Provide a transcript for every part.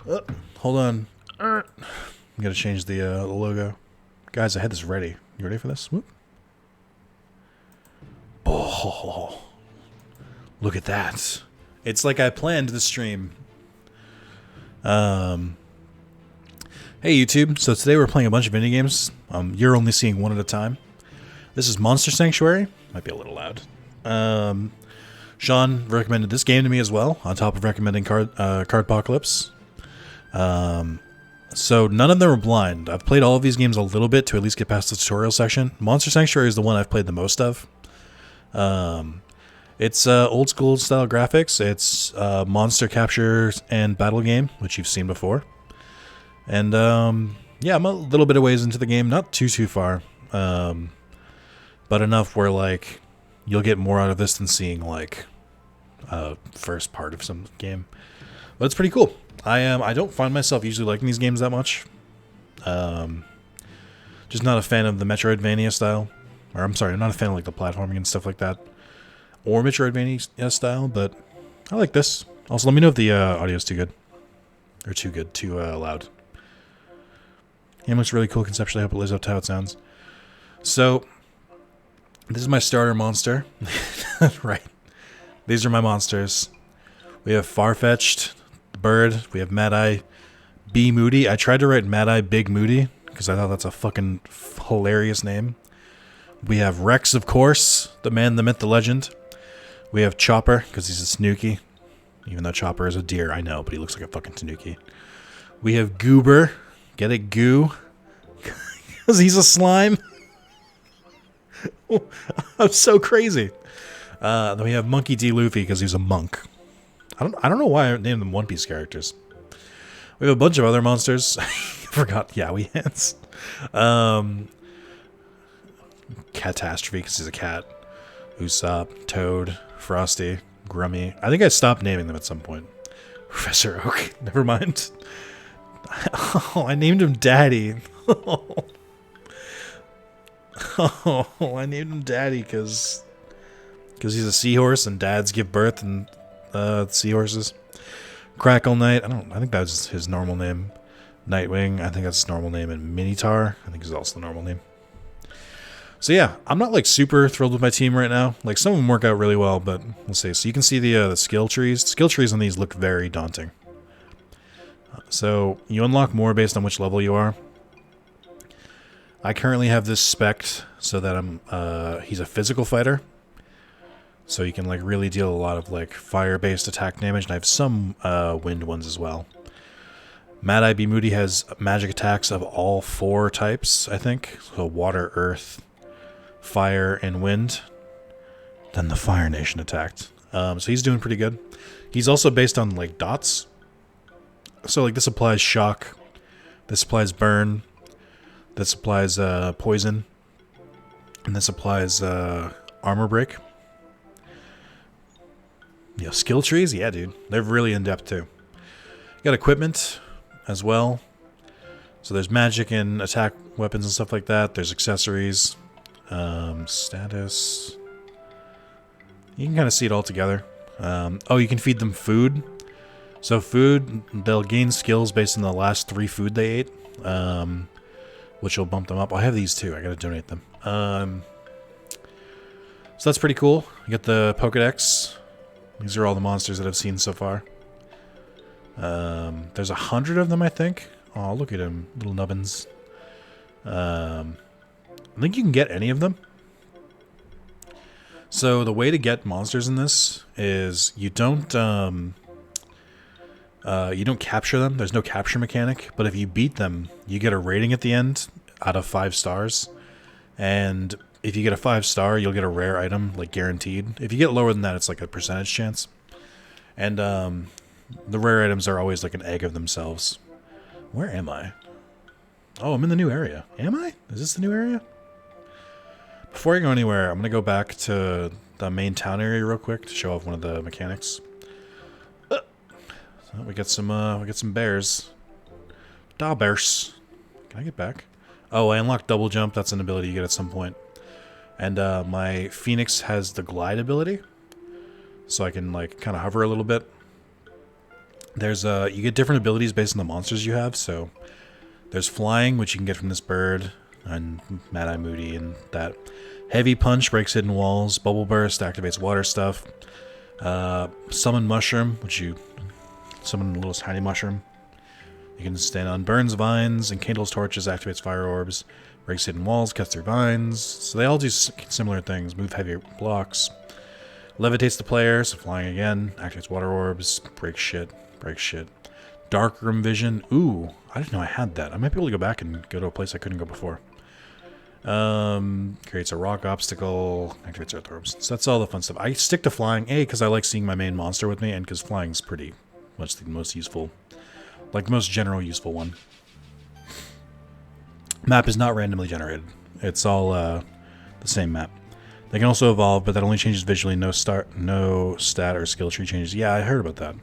Hold on. I'm gonna change the logo. Guys, I had this ready. You ready for this? Whoop. Oh, look at that. It's like I planned the stream. Hey YouTube, so today we're playing a bunch of indie games. You're only seeing one at a time. This is Monster Sanctuary. Might be a little loud. Sean recommended this game to me as well, on top of recommending Cardpocalypse. So none of them are blind. I've played all of these games a little bit to at least get past the tutorial section. Monster Sanctuary is the one I've played the most of. It's old school style graphics. It's monster capture and battle game, which you've seen before. And yeah, I'm a little bit of ways into the game, not too far, but enough where like you'll get more out of this than seeing like first part of some game. But it's pretty cool. I don't find myself usually liking these games that much. Just not a fan of the Metroidvania style. Or I'm sorry, I'm not a fan of like the platforming and stuff like that. Or Metroidvania style, but I like this. Also, let me know if the audio is too good. Or too loud. Game looks really cool conceptually. I hope it lives up to how it sounds. So, this is my starter monster. Right. These are my monsters. We have Farfetch'd, Bird. We have Mad Eye, B Moody. I tried to write Mad Eye Big Moody, because I thought that's a fucking hilarious name. We have Rex, of course. The man, the myth, the legend. We have Chopper, because he's a Snooki. Even though Chopper is a deer, I know, but he looks like a fucking Tanuki. We have Goober. Get it, Goo? Because he's a slime. I'm so crazy. Then we have Monkey D. Luffy, because he's a monk. I don't know why I named them One Piece characters. We have a bunch of other monsters. I forgot Yowie Hands. Catastrophe, because he's a cat. Usopp, Toad, Frosty, Grummy. I think I stopped naming them at some point. Professor Oak. Never mind. Oh, I named him Daddy. Oh, I named him Daddy because he's a seahorse and dads give birth and seahorses. Crackle Knight. I think that's his normal name. Nightwing. I think that's his normal name. And Minotaur. I think is also the normal name. So yeah, I'm not like super thrilled with my team right now. Like some of them work out really well, but we'll see. So you can see the skill trees. The skill trees on these look very daunting. So you unlock more based on which level you are. I currently have this spec'd so that he's a physical fighter. So you can like really deal a lot of like fire-based attack damage, and I have some wind ones as well. Mad Eye B Moody has magic attacks of all 4 types, I think. So water, earth, fire, and wind. Then the Fire Nation attacked. So he's doing pretty good. He's also based on like dots. So like this applies shock, this applies burn, this applies poison, and this applies armor break. Yeah, skill trees, yeah, dude, they're really in depth too. You got equipment as well. So there's magic and attack weapons and stuff like that. There's accessories, status. You can kind of see it all together. Oh, you can feed them food. So food, they'll gain skills based on the last 3 food they ate, which will bump them up. I have these too. I gotta donate them. So that's pretty cool. You get the Pokedex. These are all the monsters that I've seen so far. There's 100 of them, I think. Oh, look at him, little nubbins. I think you can get any of them. So the way to get monsters in this is you don't capture them. There's no capture mechanic, but if you beat them, you get a rating at the end out of 5 stars. And if you get a 5-star, you'll get a rare item, like guaranteed. If you get lower than that, it's like a percentage chance. And the rare items are always like an egg of themselves. Where am I? Oh, I'm in the new area. Am I? Is this the new area? Before I go anywhere, I'm going to go back to the main town area real quick to show off one of the mechanics. So we get some bears. Da bears. Can I get back? Oh, I unlocked double jump. That's an ability you get at some point. And my Phoenix has the glide ability. So I can like kind of hover a little bit. There's you get different abilities based on the monsters you have. So there's flying, which you can get from this bird and Mad Eye Moody, and that heavy punch breaks hidden walls. Bubble burst activates water stuff. Summon mushroom, which you summon a little tiny mushroom. You can stand on burns vines and kindles torches, activates fire orbs, breaks hidden walls, cuts through vines. So they all do similar things. Move heavier blocks. Levitates the player, so flying again. Activates water orbs, breaks shit, breaks shit. Dark room vision. Ooh, I didn't know I had that. I might be able to go back and go to a place I couldn't go before. Creates a rock obstacle, activates earth orbs. So that's all the fun stuff. I stick to flying, A, because I like seeing my main monster with me, and because flying's pretty much the most useful, like the most general useful one. Map is not randomly generated. It's all the same map. They can also evolve, but that only changes visually. No stat or skill tree changes. Yeah, I heard about that.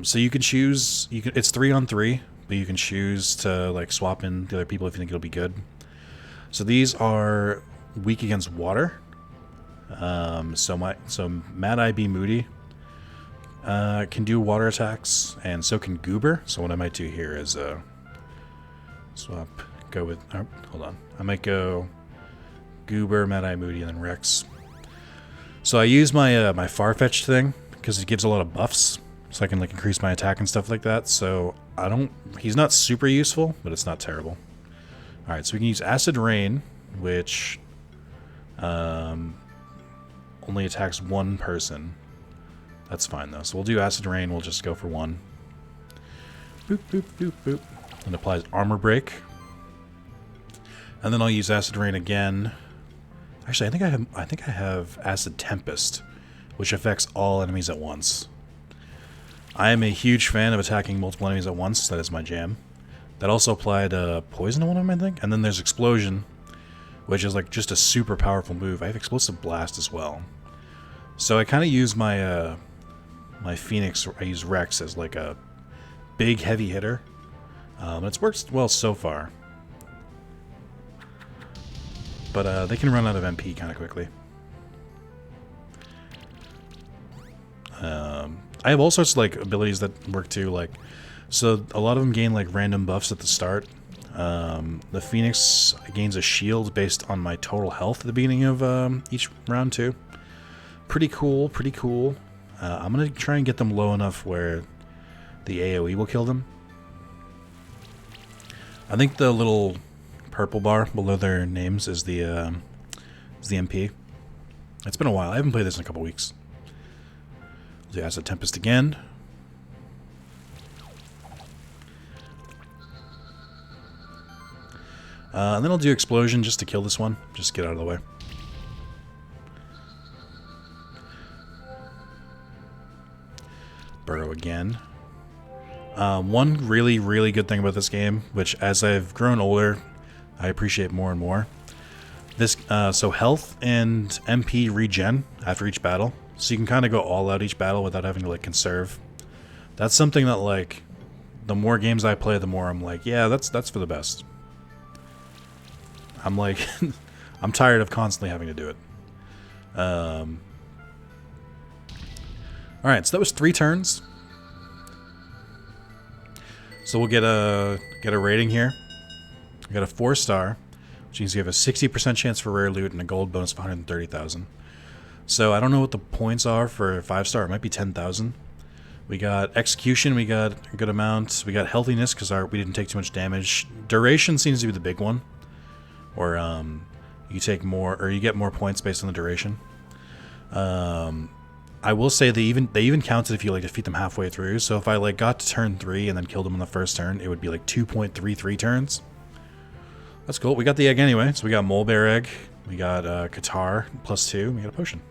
So you can choose. It's 3-on-3, but you can choose to like swap in the other people if you think it'll be good. So these are weak against water. So Mad Eye Be Moody can do water attacks, and so can Goober. So what I might do here is swap. Go with. Oh, hold on. I might go Goober, Mad Eye Moody, and then Rex. So I use my my Farfetch'd thing because it gives a lot of buffs, so I can like increase my attack and stuff like that. So I don't. He's not super useful, but it's not terrible. All right, so we can use Acid Rain, which only attacks one person. That's fine though. So we'll do Acid Rain. We'll just go for one. Boop boop boop boop. And applies Armor Break. And then I'll use Acid Rain again. Actually, I think I have Acid Tempest, which affects all enemies at once. I am a huge fan of attacking multiple enemies at once. That is my jam. That also applied Poison to one of them, I think. And then there's Explosion, which is like just a super powerful move. I have Explosive Blast as well. So I kind of use my my Phoenix. I use Rex as like a big heavy hitter. It's worked well so far. But they can run out of MP kind of quickly. I have all sorts of like abilities that work too. Like, so a lot of them gain like random buffs at the start. The Phoenix gains a shield based on my total health at the beginning of each round too. Pretty cool, pretty cool. I'm gonna try and get them low enough where the AoE will kill them. I think the little purple bar below their names is the MP. It's been a while. I haven't played this in a couple weeks. I'll do Acid Tempest again. And then I'll do Explosion just to kill this one. Just get out of the way. Burrow again. One really, really good thing about this game, which as I've grown older, I appreciate more and more. This so health and MP regen after each battle, so you can kind of go all out each battle without having to like conserve. That's something that like the more games I play, the more I'm like, yeah, that's for the best. I'm like, I'm tired of constantly having to do it. All right, so that was 3 turns. So we'll get a rating here. We got a 4-star, which means you have a 60% chance for rare loot and a gold bonus of 130,000. So I don't know what the points are for a 5-star. It might be 10,000. We got execution. We got a good amount. We got healthiness because we didn't take too much damage. Duration seems to be the big one, or you take more, or you get more points based on the duration. I will say they even counted if you like defeat them halfway through. So if I like got to turn 3 and then killed them on the first turn, it would be like 2.33 turns. That's cool. We got the egg anyway. So we got Mole Bear Egg. We got Qatar +2. We got a potion.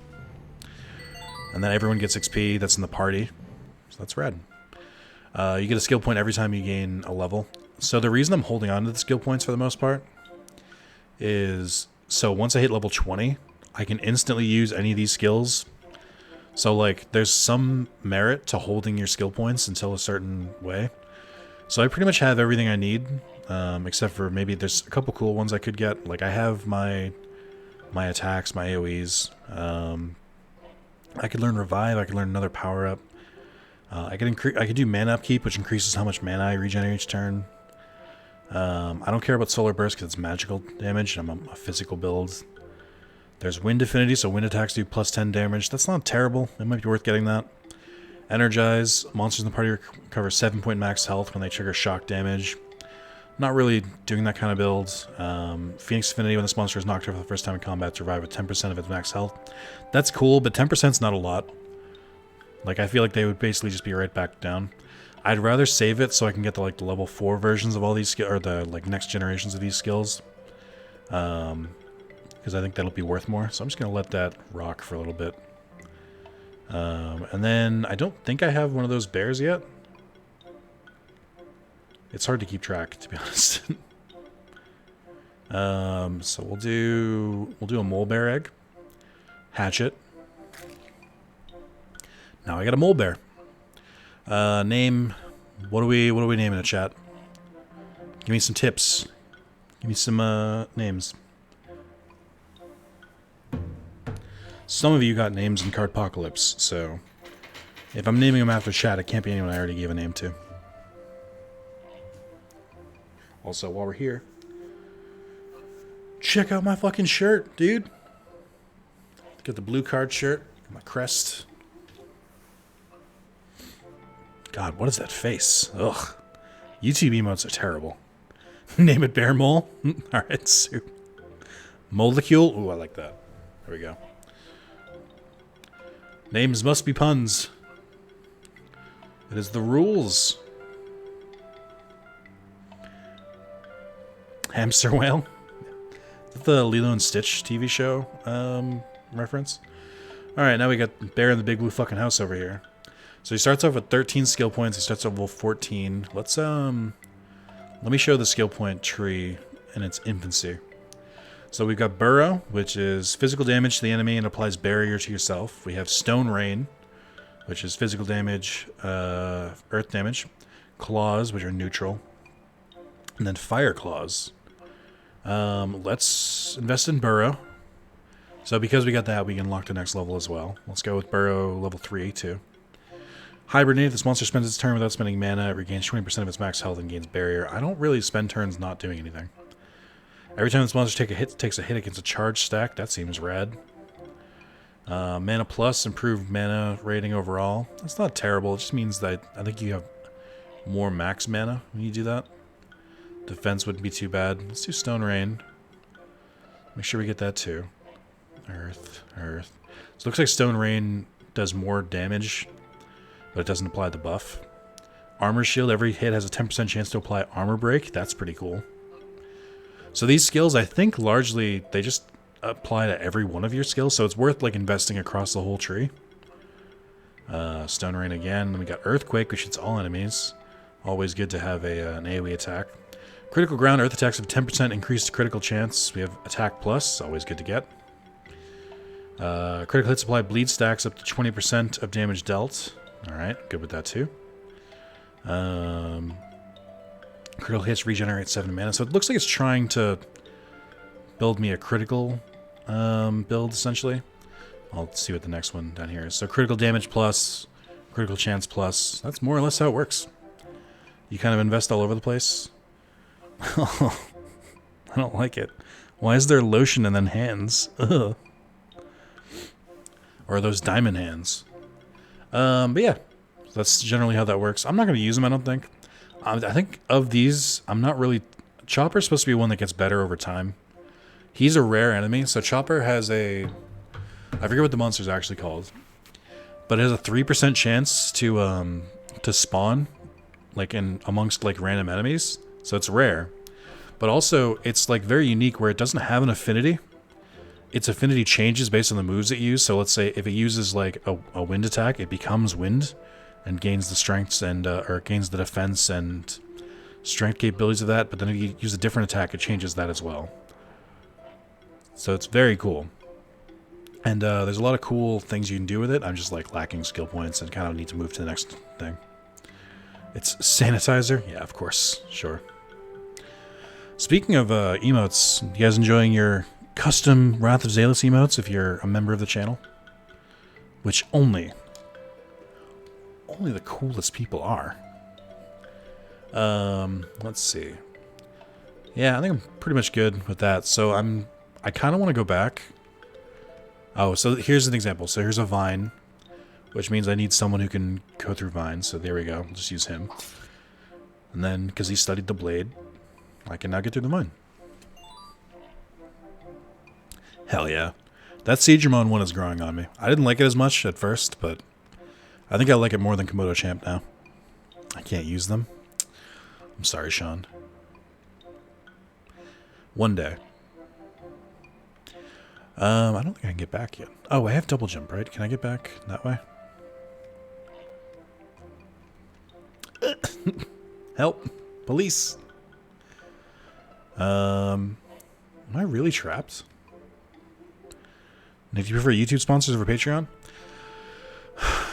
And then everyone gets XP. That's in the party. So that's rad. You get a skill point every time you gain a level. So the reason I'm holding on to the skill points for the most part is so once I hit level 20, I can instantly use any of these skills. So like there's some merit to holding your skill points until a certain way. So I pretty much have everything I need, except for maybe there's a couple cool ones I could get. Like I have my attacks, my AoEs. I could learn Revive. I could learn another power up. I could do mana upkeep, which increases how much mana I regenerate each turn. I don't care about Solar Burst because it's magical damage. I'm a physical build. There's Wind Affinity, so wind attacks do plus 10 damage. That's not terrible. It might be worth getting that. Energize. Monsters in the party recover 7-point max health when they trigger shock damage. Not really doing that kind of build. Phoenix Affinity, when this monster is knocked over for the first time in combat, to revive with 10% of its max health. That's cool, but 10% is not a lot. Like, I feel like they would basically just be right back down. I'd rather save it so I can get the, like, the level 4 versions of all these skills, or the, like, next generations of these skills. Because I think that'll be worth more. So I'm just going to let that rock for a little bit. And then I don't think I have one of those bears yet. It's hard to keep track, to be honest. So we'll do a mole bear egg. Hatch it. Now I got a mole bear. Name. What do we name in the chat? Give me some tips. Give me some names. Some of you got names in Cardpocalypse, so if I'm naming them after chat, it can't be anyone I already gave a name to. Also, while we're here, check out my fucking shirt, dude. Got the blue card shirt, got my crest. God, what is that face? Ugh. YouTube emotes are terrible. Name it Bear Mole. Alright, soup. Molecule. Ooh, I like that. There we go. Names must be puns. It is the rules. Hamster whale. Is that the Lilo and Stitch TV show reference? Alright, now we got Bear in the Big Blue fucking house over here. So he starts off with 13 skill points. He starts off with 14. Let's let me show the skill point tree in its infancy. So we've got Burrow, which is physical damage to the enemy and applies barrier to yourself. We have Stone Rain, which is physical damage, earth damage. Claws, which are neutral. And then Fire Claws. Let's invest in Burrow. So because we got that, we can unlock the next level as well. Let's go with Burrow level 3, too. Hibernate. This monster spends its turn without spending mana. It regains 20% of its max health and gains barrier. I don't really spend turns not doing anything. Every time this monster takes a hit against a charge stack. That seems rad. Mana plus, improved mana rating overall. That's not terrible. It just means that I think you have more max mana when you do that. Defense wouldn't be too bad. Let's do Stone Rain. Make sure we get that too. Earth. So it looks like Stone Rain does more damage, but it doesn't apply the buff. Armor Shield. Every hit has a 10% chance to apply Armor Break. That's pretty cool. So these skills, I think, largely, they just apply to every one of your skills, so it's worth, like, investing across the whole tree. Stone Rain again. Then we got Earthquake, which hits all enemies. Always good to have an AoE attack. Critical Ground. Earth attacks have 10% increased critical chance. We have Attack Plus. Always good to get. Critical hits apply bleed stacks up to 20% of damage dealt. Alright, good with that too. Critical hits regenerate 7 mana. So it looks like it's trying to build me a critical build, essentially. I'll see what the next one down here is. So critical damage plus, critical chance plus. That's more or less how it works. You kind of invest all over the place. I don't like it. Why is there lotion and then hands? Ugh. Or are those diamond hands? But yeah, that's generally how that works. I'm not going to use them, I don't think. I think of these, I'm not really... Chopper's supposed to be one that gets better over time. He's a rare enemy, so Chopper has a... I forget what the monster's actually called. But it has a 3% chance to spawn, like, in amongst, like, random enemies. So it's rare. But also, it's, like, very unique where it doesn't have an affinity. Its affinity changes based on the moves it uses. So let's say if it uses, like, a wind attack, it becomes wind and gains the strengths and, or gains the defense and strength capabilities of that. But then if you use a different attack, it changes that as well. So it's very cool. And there's a lot of cool things you can do with it. I'm just, like, lacking skill points and kind of need to move to the next thing. It's Sanitizer? Yeah, of course. Sure. Speaking of emotes, you guys enjoying your custom Wrath of Zalis emotes if you're a member of the channel? Which only only the coolest people are. Let's see. Yeah, I think I'm pretty much good with that. So I kind of want to go back. Oh, so here's an example. So here's a vine, which means I need someone who can go through vines. So there we go. I'll just use him. And then, because he studied the blade, I can now get through the vine. Hell yeah. That Siegramon one is growing on me. I didn't like it as much at first, but I think I like it more than Komodo Champ now. I can't use them. I'm sorry, Sean. One day. I don't think I can get back yet. Oh, I have double jump, right? Can I get back that way? Help. Police. Am I really trapped? And if you prefer YouTube sponsors over Patreon?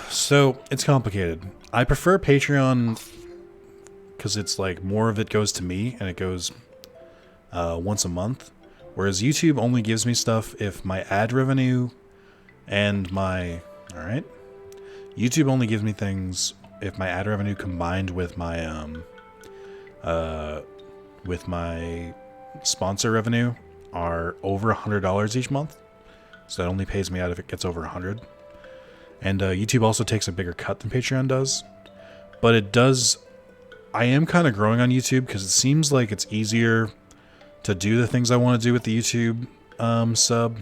So, it's complicated. I prefer Patreon because it's like more of it goes to me and it goes once a month. Whereas YouTube only gives me stuff if my ad revenue and my... Alright. YouTube only gives me things if my ad revenue combined with my sponsor revenue are over $100 each month. So that only pays me out if it gets over 100. And YouTube also takes a bigger cut than Patreon does. But it does... I am kind of growing on YouTube because it seems like it's easier to do the things I want to do with the YouTube sub.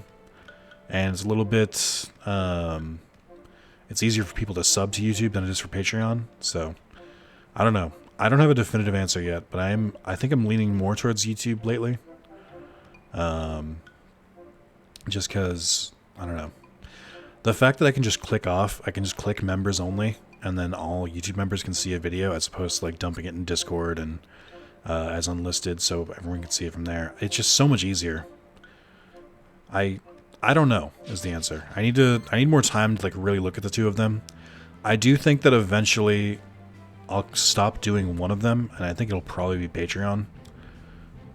And it's a little bit... it's easier for people to sub to YouTube than it is for Patreon. So, I don't know. I don't have a definitive answer yet, but I think I'm leaning more towards YouTube lately. Just because, I don't know. The fact that I can just click off, I can just click members only, and then all YouTube members can see a video as opposed to like dumping it in Discord and as unlisted so everyone can see it from there. It's just so much easier. I don't know is the answer. I need more time to like really look at the two of them. I do think that eventually I'll stop doing one of them, and I think it'll probably be Patreon.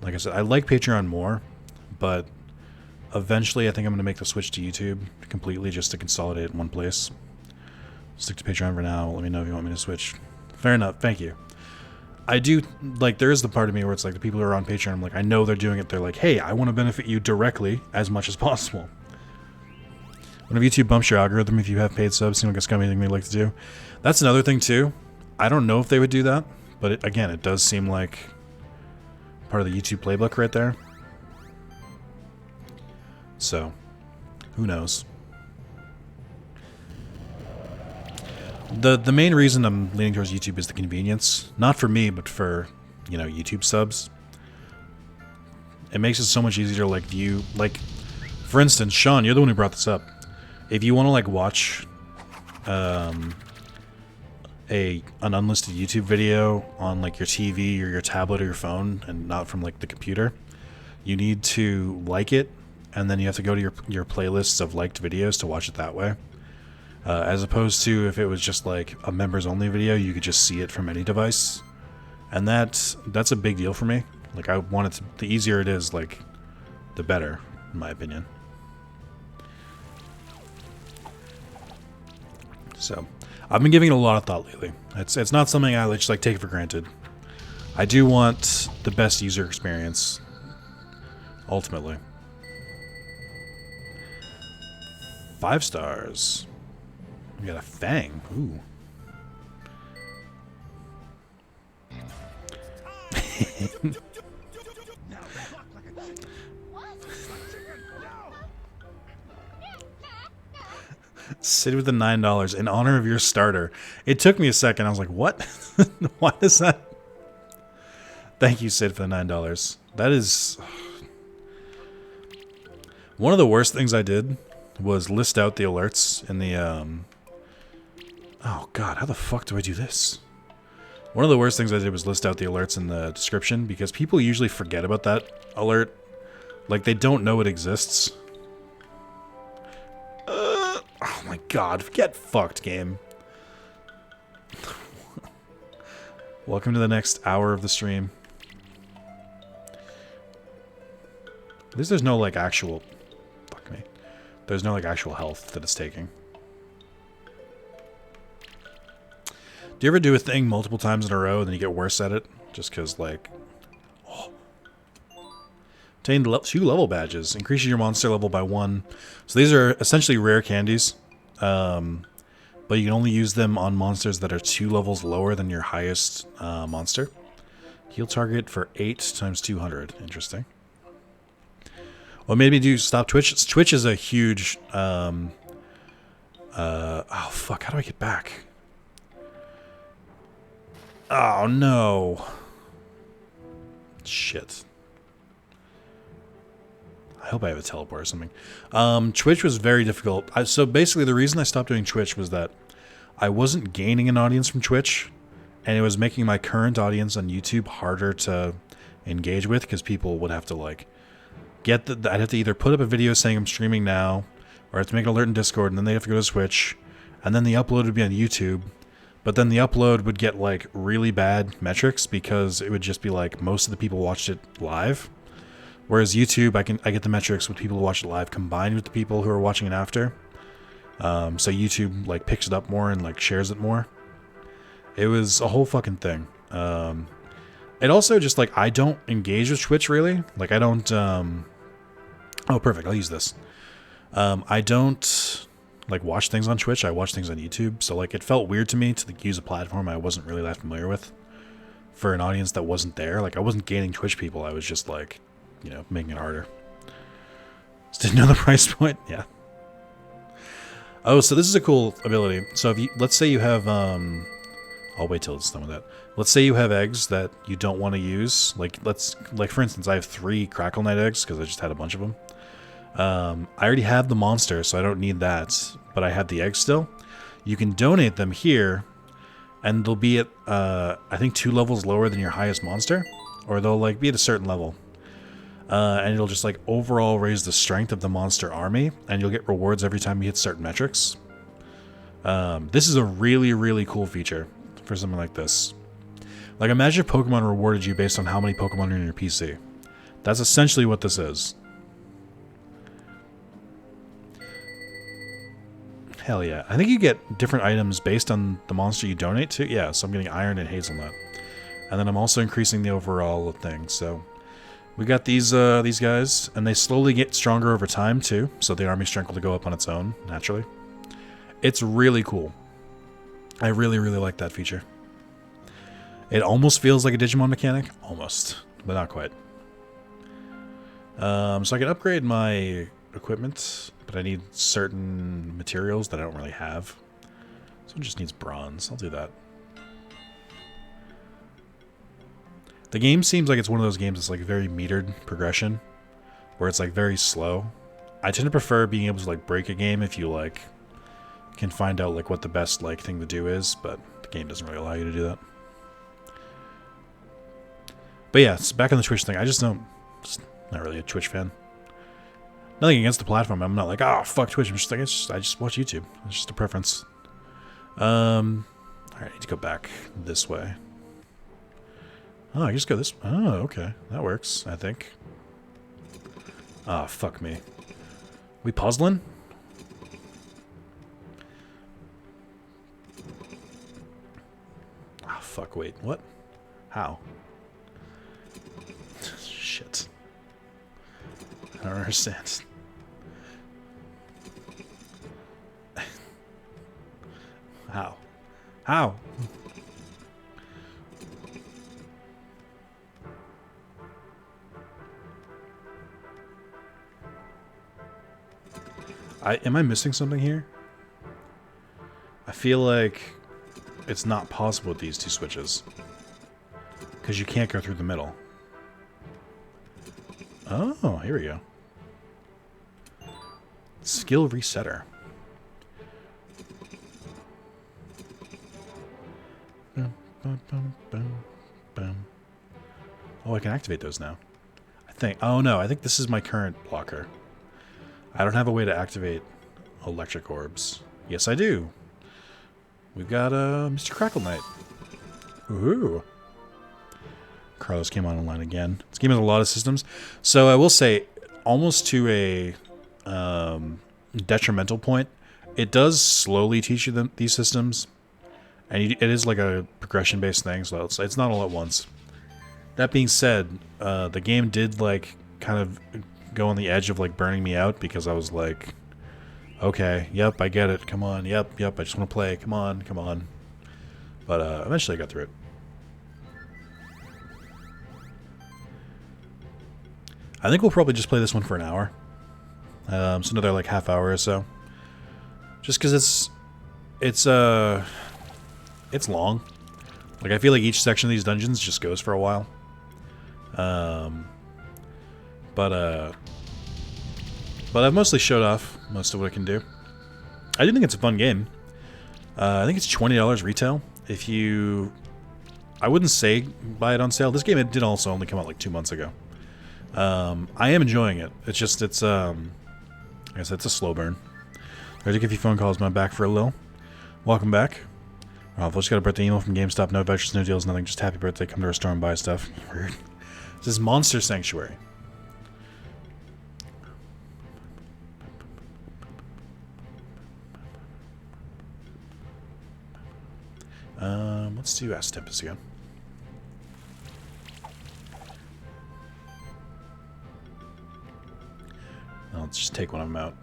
Like I said, I like Patreon more, but eventually I think I'm going to make the switch to YouTube completely just to consolidate in one place. Stick to Patreon for now. Let me know if you want me to switch. Fair enough. Thank you. I do, like, there is the part of me where it's like the people who are on Patreon, I'm like, I know they're doing it. They're like, hey, I want to benefit you directly as much as possible. Whenever YouTube bumps your algorithm, if you have paid subs, seems like a scummy thing they like to do. That's another thing, too. I don't know if they would do that, but again, it does seem like part of the YouTube playbook right there. So, who knows? The main reason I'm leaning towards YouTube is the convenience. Not for me, but for, you know, YouTube subs. It makes it so much easier to, like, view... Like, for instance, Sean, you're the one who brought this up. If you want to, like, watch an unlisted YouTube video on, like, your TV or your tablet or your phone and not from, like, the computer, you need to like it, and then you have to go to your playlists of liked videos to watch it that way. As opposed to if it was just like a members only video, you could just see it from any device. And that's a big deal for me. Like, I want it to, the easier it is, like, the better, in my opinion. So, I've been giving it a lot of thought lately. It's not something I just like take for granted. I do want the best user experience, ultimately. 5 stars. We got a fang. Ooh. Sit with the $9 in honor of your starter. It took me a second. I was like, what? Why is that? Thank you, Sid, for the $9. That is... One of the worst things I did was list out the alerts in the... Oh, God, how the fuck do I do this? One of the worst things I did was list out the alerts in the description, because people usually forget about that alert. Like, they don't know it exists. Oh my God, get fucked, game. Welcome to the next hour of the stream. At least there's no, like, actual... Fuck me. There's no, like, actual health that it's taking. Do you ever do a thing multiple times in a row and then you get worse at it? Just because, like... Oh. Obtain 2 level badges. Increases your monster level by 1. So these are essentially rare candies. But you can only use them on monsters that are 2 levels lower than your highest monster. Heal target for 8 times 200. Interesting. What made me stop Twitch? Twitch is a huge... oh, fuck. How do I get back? Oh, no. Shit. I hope I have a teleport or something. Twitch was very difficult. So basically the reason I stopped doing Twitch was that I wasn't gaining an audience from Twitch, and it was making my current audience on YouTube harder to engage with because people would have to, like, I'd have to either put up a video saying I'm streaming now, or I have to make an alert in Discord, and then they have to go to Twitch, and then the upload would be on YouTube, but then the upload would get, like, really bad metrics because it would just be like most of the people watched it live. Whereas YouTube, I get the metrics with people who watch it live combined with the people who are watching it after. So YouTube, like, picks it up more and, like, shares it more. It was a whole fucking thing. It also just, like, I don't engage with Twitch, really. Like, I don't, oh, perfect, I'll use this. I don't, like, watch things on Twitch. I watch things on YouTube. So, like, it felt weird to me to, like, use a platform I wasn't really that familiar with for an audience that wasn't there. Like, I wasn't gaining Twitch people. I was just, like, you know, making it harder. Just didn't know the price point. Yeah. Oh, so this is a cool ability. So if you, let's say you have, I'll wait till it's done with that. Let's say you have eggs that you don't want to use. Like, for instance, I have 3 Crackle Knight eggs because I just had a bunch of them. I already have the monster, so I don't need that, but I have the eggs still. You can donate them here, and they'll be at, I think 2 levels lower than your highest monster, or they'll, like, be at a certain level. And it'll just, like, overall raise the strength of the monster army, and you'll get rewards every time you hit certain metrics. This is a really, really cool feature for something like this. Like, imagine if Pokemon rewarded you based on how many Pokemon are in your PC. That's essentially what this is. Hell yeah. I think you get different items based on the monster you donate to. Yeah, so I'm getting Iron and Hazelnut. And then I'm also increasing the overall thing, so... We got these guys, and they slowly get stronger over time, too, so the army strength will go up on its own, naturally. It's really cool. I really, really like that feature. It almost feels like a Digimon mechanic. Almost, but not quite. So I can upgrade my equipment, but I need certain materials that I don't really have. So it just needs bronze. I'll do that. The game seems like it's one of those games that's, like, very metered progression, where it's, like, very slow. I tend to prefer being able to, like, break a game if you, like, can find out, like, what the best, like, thing to do is, but the game doesn't really allow you to do that. But yeah, it's back on the Twitch thing. Just not really a Twitch fan. Nothing against the platform. I'm not like, oh, fuck Twitch. I'm just like, I just watch YouTube. It's just a preference. Alright, I need to go back this way. Oh, I just go this... Oh, okay. That works, I think. Ah, oh, fuck me. We puzzling? Ah, oh, fuck, wait. What? How? Shit. I don't understand. How? How? Am I missing something here? I feel like it's not possible with these 2 switches. Because you can't go through the middle. Oh, here we go. Skill resetter. Oh, I can activate those now. I think. Oh no, I think this is my current blocker. I don't have a way to activate electric orbs. Yes, I do. We've got Mr. Crackle Knight. Ooh. Carlos came online again. This game has a lot of systems. So I will say, almost to a detrimental point, it does slowly teach you these systems. And it is like a progression-based thing, so it's not all at once. That being said, the game did like kind of go on the edge of like burning me out because I was like, okay, yep, I get it, come on, yep, I just want to play, come on. But eventually I got through it. I think we'll probably just play this one for an hour. So another like half hour or so. Just because it's long. Like I feel like each section of these dungeons just goes for a while. But I've mostly showed off most of what I can do. I do think it's a fun game. I think it's $20 retail. If you... I wouldn't say buy it on sale. This game, it did also only come out like 2 months ago. I am enjoying it. It's just, I guess it's a slow burn. I took a few phone calls, went back for a little. Welcome back. I've just got a birthday email from GameStop. No vouchers, no deals, nothing. Just happy birthday. Come to our store and buy stuff. Weird. This is Monster Sanctuary. Let's do Acid Tempest again. Now let's just take one of them out.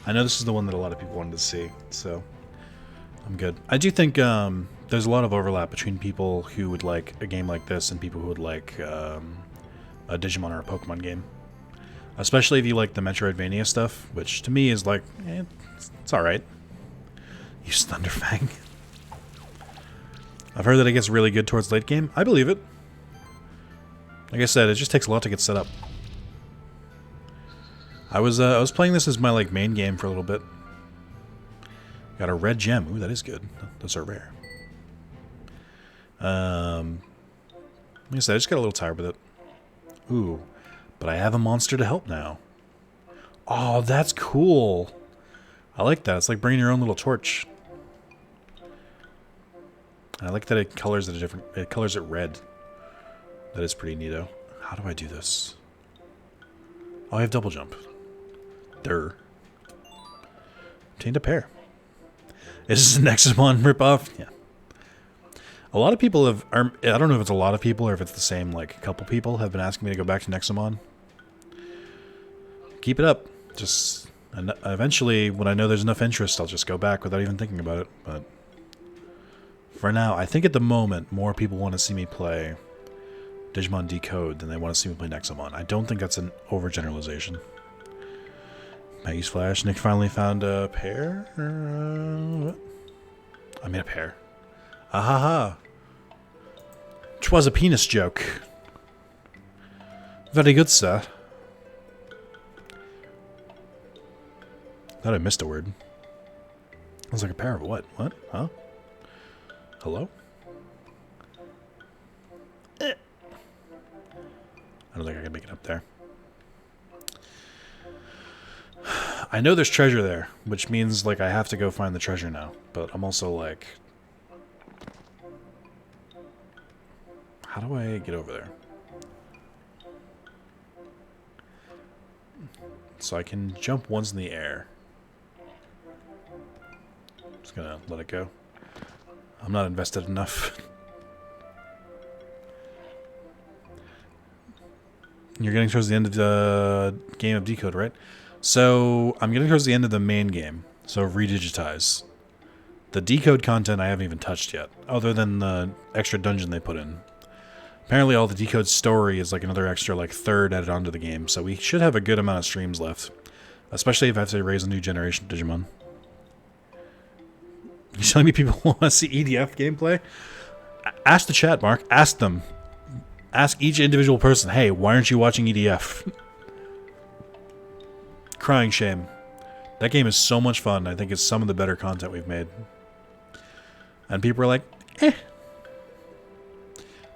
I know this is the one that a lot of people wanted to see, so I'm good. I do think there's a lot of overlap between people who would like a game like this and people who would like a Digimon or a Pokemon game. Especially if you like the Metroidvania stuff, which to me is like, it's alright. Use Thunderfang. I've heard that it gets really good towards late game. I believe it. Like I said, it just takes a lot to get set up. I was playing this as my like main game for a little bit. Got a red gem. Ooh, that is good. Those are rare. Like I said, I just got a little tired with it. Ooh, but I have a monster to help now. Oh, that's cool. I like that. It's like bringing your own little torch. I like that it colors it different. It colors it red. That is pretty neato. How do I do this? Oh, I have double jump. Durr. Obtained a pair. Is this a Nexamon ripoff? Yeah. A lot of people have... I don't know if it's a lot of people or if it's the same, like, a couple people have been asking me to go back to Nexamon. Keep it up. Just... And eventually, when I know there's enough interest, I'll just go back without even thinking about it. But... for now, I think at the moment, more people want to see me play Digimon Decode than they want to see me play Nexamon. I don't think that's an overgeneralization. Maggie's Flash. Nick finally found a pair? I made a pair. Ahaha. 'Twas a penis joke. Very good, sir. Thought I missed a word. I was like, a pair of what? What? Huh? Hello? I don't think I can make it up there. I know there's treasure there, which means like I have to go find the treasure now. But I'm also like... how do I get over there? So I can jump once in the air. Just gonna let it go. I'm not invested enough. You're getting towards the end of the game of Decode, right? So, I'm getting towards the end of the main game. So, redigitize. The Decode content I haven't even touched yet, other than the extra dungeon they put in. Apparently all the Decode story is like another extra like third added onto the game, so we should have a good amount of streams left. Especially if I have to raise a new generation of Digimon. You're telling me people want to see EDF gameplay? Ask the chat, Mark. Ask them. Ask each individual person, hey, why aren't you watching EDF? Crying shame. That game is so much fun. I think it's some of the better content we've made. And people are like, eh.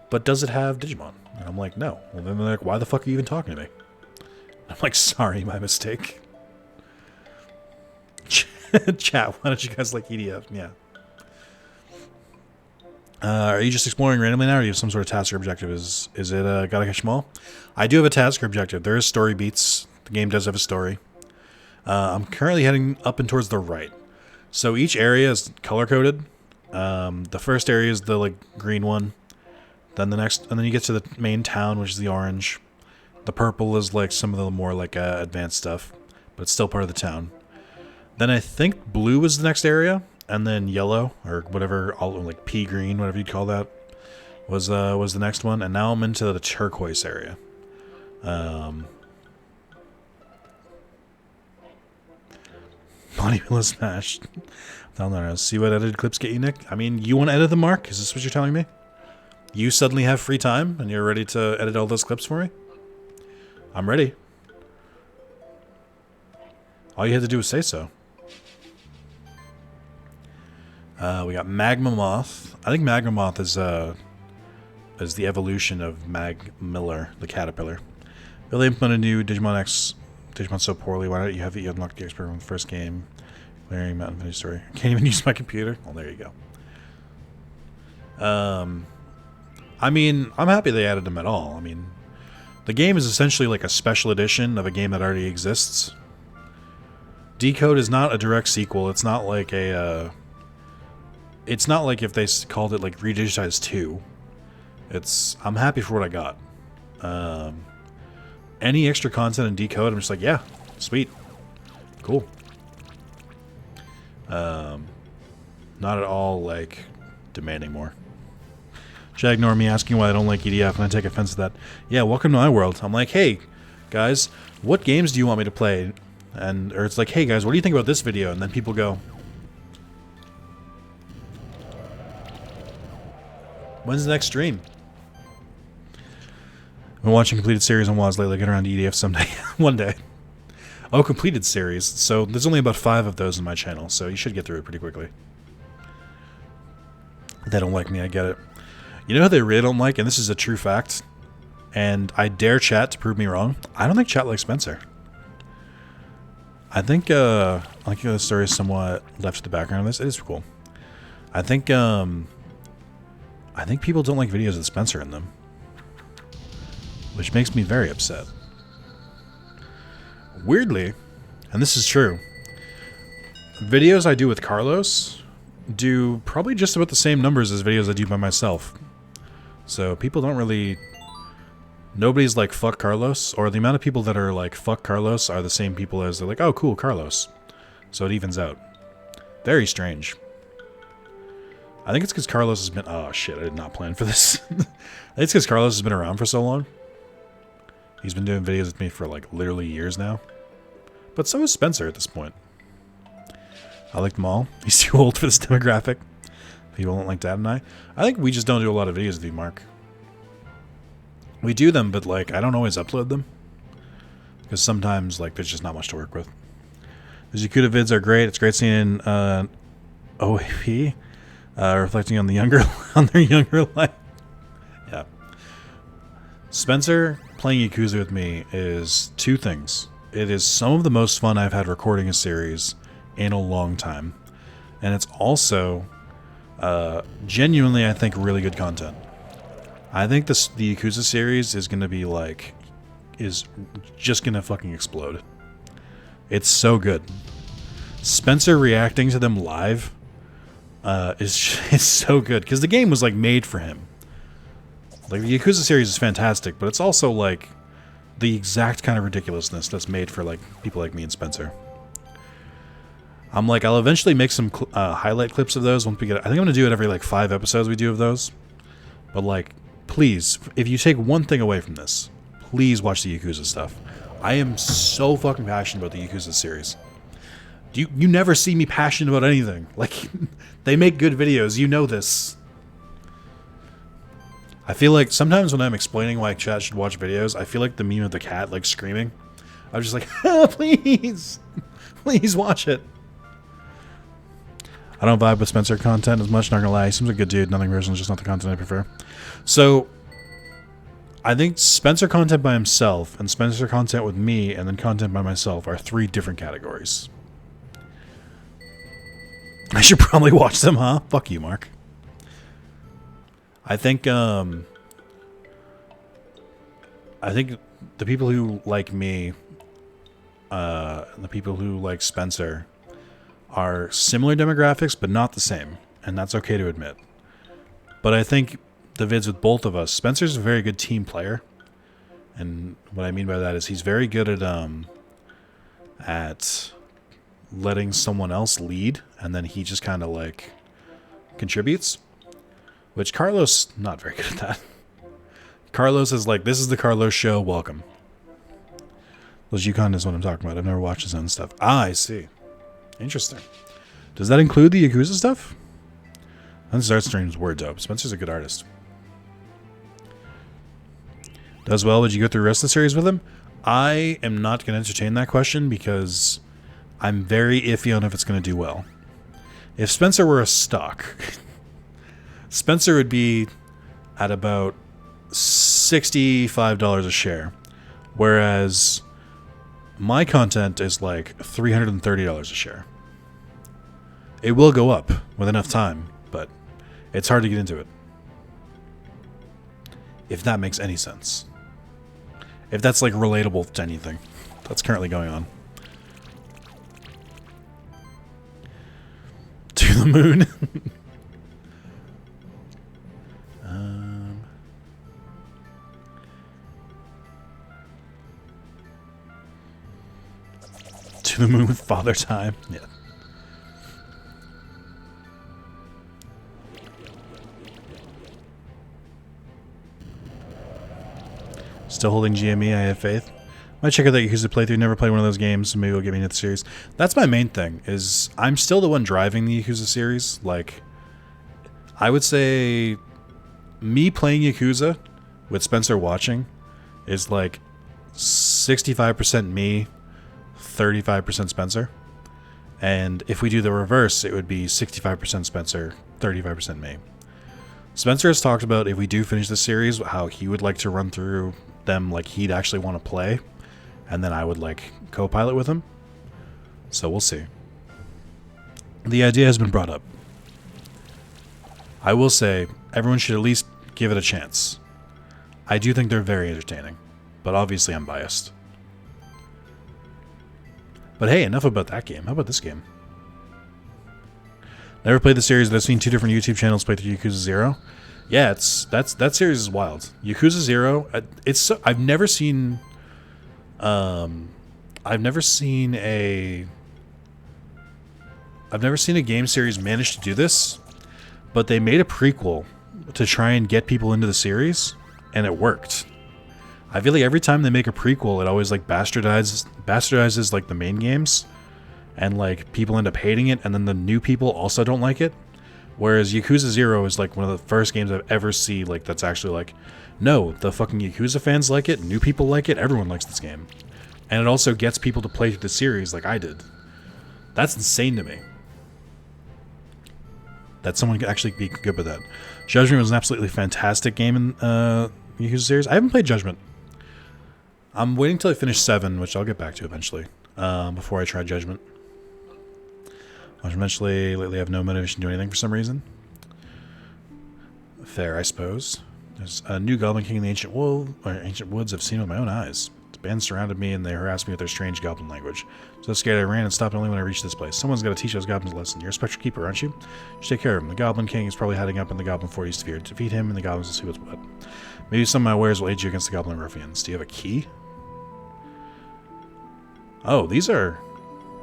But does it have Digimon? And I'm like, no. Well, then they're like, why the fuck are you even talking to me? I'm like, sorry, my mistake. Chat, why don't you guys like EDF? Yeah. Are you just exploring randomly now, or do you have some sort of task or objective? Is it gotta catch them all? I do have a task or objective. There is story beats game does have a story. I'm currently heading up and towards the right. So each area is color-coded. The first area is the like green one. Then the next, and then you get to the main town, which is the orange. The purple is like some of the more like advanced stuff, but it's still part of the town. Then I think blue is the next area, and then yellow or whatever, all like pea green, whatever you'd call that, was the next one. And now I'm into the turquoise area. Bodybuilder Smash. I don't know. See what edited clips get you, Nick? I mean, you want to edit them, Mark? Is this what you're telling me? You suddenly have free time and you're ready to edit all those clips for me? I'm ready. All you had to do was say so. We got Magma Moth. I think Magma Moth is the evolution of Mag Miller, the caterpillar. They implemented new Digimon X. Digimon so poorly. Why don't you have it? You unlocked the expert from the first game. Clearing Mountain Valley Story. I can't even use my computer. Oh, there you go. I mean, I'm happy they added them at all. I mean, the game is essentially like a special edition of a game that already exists. Decode is not a direct sequel. It's not like a. It's not like if they called it like Redigitized 2. I'm happy for what I got. Any extra content in Decode, I'm just like, yeah, sweet, cool. Not at all like demanding more. Should ignore me asking why I don't like EDF, and I take offense to that. Yeah, welcome to my world. I'm like, hey, guys, what games do you want me to play? Or it's like, hey, guys, what do you think about this video? And then people go, when's the next stream? I've been watching completed series on WoW lately. Get around to EDF someday. One day. Oh, completed series. So there's only about 5 of those in my channel, so you should get through it pretty quickly. They don't like me, I get it. You know who they really don't like, and this is a true fact, and I dare chat to prove me wrong? I don't think chat likes Spencer. I think the story is somewhat left to the background of this. It is cool. I think people don't like videos with Spencer in them, which makes me very upset. Weirdly, and this is true, videos I do with Carlos do probably just about the same numbers as videos I do by myself. So people don't really... Nobody's like, fuck Carlos, or the amount of people that are like, fuck Carlos are the same people as they're like, oh, cool, Carlos. So it evens out. Very strange. I think it's because Carlos has been... Oh, shit, I did not plan for this. I think it's because Carlos has been around for so long. He's been doing videos with me for, like, literally years now. But so is Spencer at this point. I like them all. He's too old for this demographic. People don't like Dad and I. I think we just don't do a lot of videos with you, Mark. We do them, but, like, I don't always upload them. Because sometimes, like, there's just not much to work with. The Yakuta vids are great. It's great seeing OAP reflecting on their younger life. Yeah. Spencer playing Yakuza with me is 2 things. It is some of the most fun I've had recording a series in a long time. And it's also genuinely, I think, really good content. I think the Yakuza series is going to be like... is just going to fucking explode. It's so good. Spencer reacting to them live is so good. Because the game was like made for him. Like, the Yakuza series is fantastic, but it's also like the exact kind of ridiculousness that's made for like people like me and Spencer. I'm like, I'll eventually make some highlight clips of those once we get... I think I'm going to do it every like 5 episodes we do of those. But like, please, if you take one thing away from this, please watch the Yakuza stuff. I am so fucking passionate about the Yakuza series. You never see me passionate about anything. Like, they make good videos. You know this. I feel like sometimes when I'm explaining why chat should watch videos, I feel like the meme of the cat, like, screaming. I'm just like, please. Please watch it. I don't vibe with Spencer content as much, not gonna lie. He seems like a good dude. Nothing personal, just not the content I prefer. So, I think Spencer content by himself and Spencer content with me and then content by myself are 3 different categories. I should probably watch them, huh? Fuck you, Mark. I think the people who like me the people who like Spencer are similar demographics, but not the same, and that's okay to admit. But I think the vids with both of us, Spencer's a very good team player, and what I mean by that is he's very good at letting someone else lead, and then he just kind of like contributes, which Carlos not very good at that. Carlos is like, this is the Carlos show, welcome. Those Yukon is what I'm talking about. I've never watched his own stuff. Ah, I see. Interesting. Does that include the Yakuza stuff? I think Art Stream's word dope. Spencer's a good artist. Does well. Would you go through the rest of the series with him? I am not going to entertain that question because I'm very iffy on if it's going to do well. If Spencer were a stock, Spencer would be at about $65 a share, whereas my content is like $330 a share. It will go up with enough time, but it's hard to get into it. If that makes any sense. If that's like relatable to anything that's currently going on. To the moon. To the moon with Father Time. Yeah. Still holding GME, I have faith. Might check out that Yakuza playthrough. Never played one of those games, so maybe it'll get me into the series. That's my main thing, is I'm still the one driving the Yakuza series. Like, I would say me playing Yakuza with Spencer watching is like 65% me, 35% Spencer. And if we do the reverse, it would be 65% Spencer, 35% me. Spencer has talked about, if we do finish the series, how he would like to run through them like he'd actually want to play, and then I would like co-pilot with him. So we'll see. The idea has been brought up. I will say everyone should at least give it a chance. I do think they're very entertaining, but obviously I'm biased. But hey, enough about that game. How about this game? Never played the series, but I've seen 2 different YouTube channels play through Yakuza 0. Yeah, that series is wild. Yakuza 0, I've never seen a game series manage to do this, but they made a prequel to try and get people into the series, and it worked. I feel like every time they make a prequel, it always like bastardizes like the main games, and like people end up hating it, and then the new people also don't like it. Whereas Yakuza 0 is like one of the first games I've ever seen like that's actually like, no, the fucking Yakuza fans like it, new people like it, everyone likes this game. And it also gets people to play through the series like I did. That's insane to me. That someone could actually be good with that. Judgment was an absolutely fantastic game in Yakuza series. I haven't played Judgment. I'm waiting till I finish 7, which I'll get back to eventually, before I try Judgment. Eventually, lately I have no motivation to do anything for some reason. Fair, I suppose. There's a new Goblin King in the Ancient Woods I've seen with my own eyes. The band surrounded me and they harassed me with their strange goblin language. So scared I ran and stopped only when I reached this place. Someone's got to teach those goblins a lesson. You're a Spectral Keeper, aren't you? You should take care of him. The Goblin King is probably hiding up in the Goblin Fort East Sphere. Defeat him and the goblins will see what's what. Maybe some of my wares will aid you against the Goblin Ruffians. Do you have a key? Oh, these are...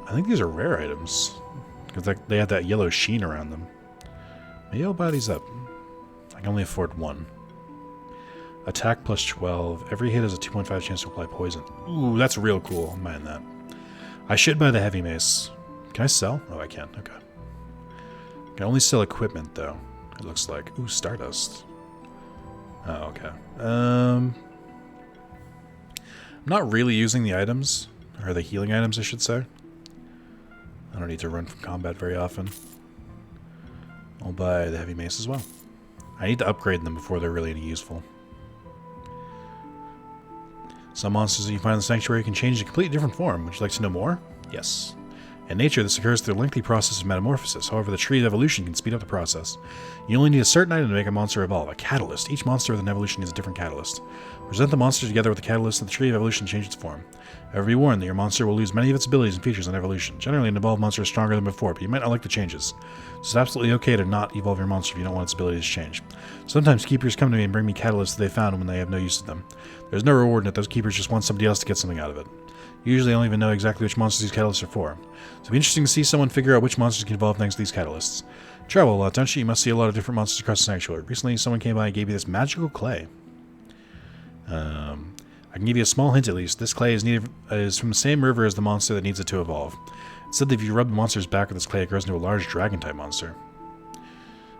I think these are rare items. Because they have that yellow sheen around them. Maybe I'll buy these up. I can only afford 1. Attack plus 12. Every hit has a 2.5 chance to apply poison. Ooh, that's real cool. I'm buying that. I should buy the heavy mace. Can I sell? Oh, I can. Okay. I can only sell equipment, though. It looks like. Ooh, Stardust. Oh, okay. I'm not really using the items. Or the healing items, I should say. I don't need to run from combat very often. I'll buy the heavy mace as well. I need to upgrade them before they're really any useful. Some monsters that you find in the sanctuary can change to a completely different form. Would you like to know more? Yes. In nature, this occurs through a lengthy process of metamorphosis. However, the tree of evolution can speed up the process. You only need a certain item to make a monster evolve, a catalyst. Each monster with an evolution needs a different catalyst. Present the monster together with the catalyst, and the tree of evolution changes its form. However, be warned that your monster will lose many of its abilities and features on evolution. Generally, an evolved monster is stronger than before, but you might not like the changes. So it's absolutely okay to not evolve your monster if you don't want its abilities to change. Sometimes keepers come to me and bring me catalysts that they found when they have no use to them. There's no reward in it. Those keepers just want somebody else to get something out of it. Usually I don't even know exactly which monsters these catalysts are for. So it'll be interesting to see someone figure out which monsters can evolve thanks to these catalysts. Travel a lot, don't you? You must see a lot of different monsters across the sanctuary. Recently, someone came by and gave you this magical clay. I can give you a small hint at least. This clay is from the same river as the monster that needs it to evolve. It said that if you rub the monster's back with this clay, it grows into a large dragon-type monster.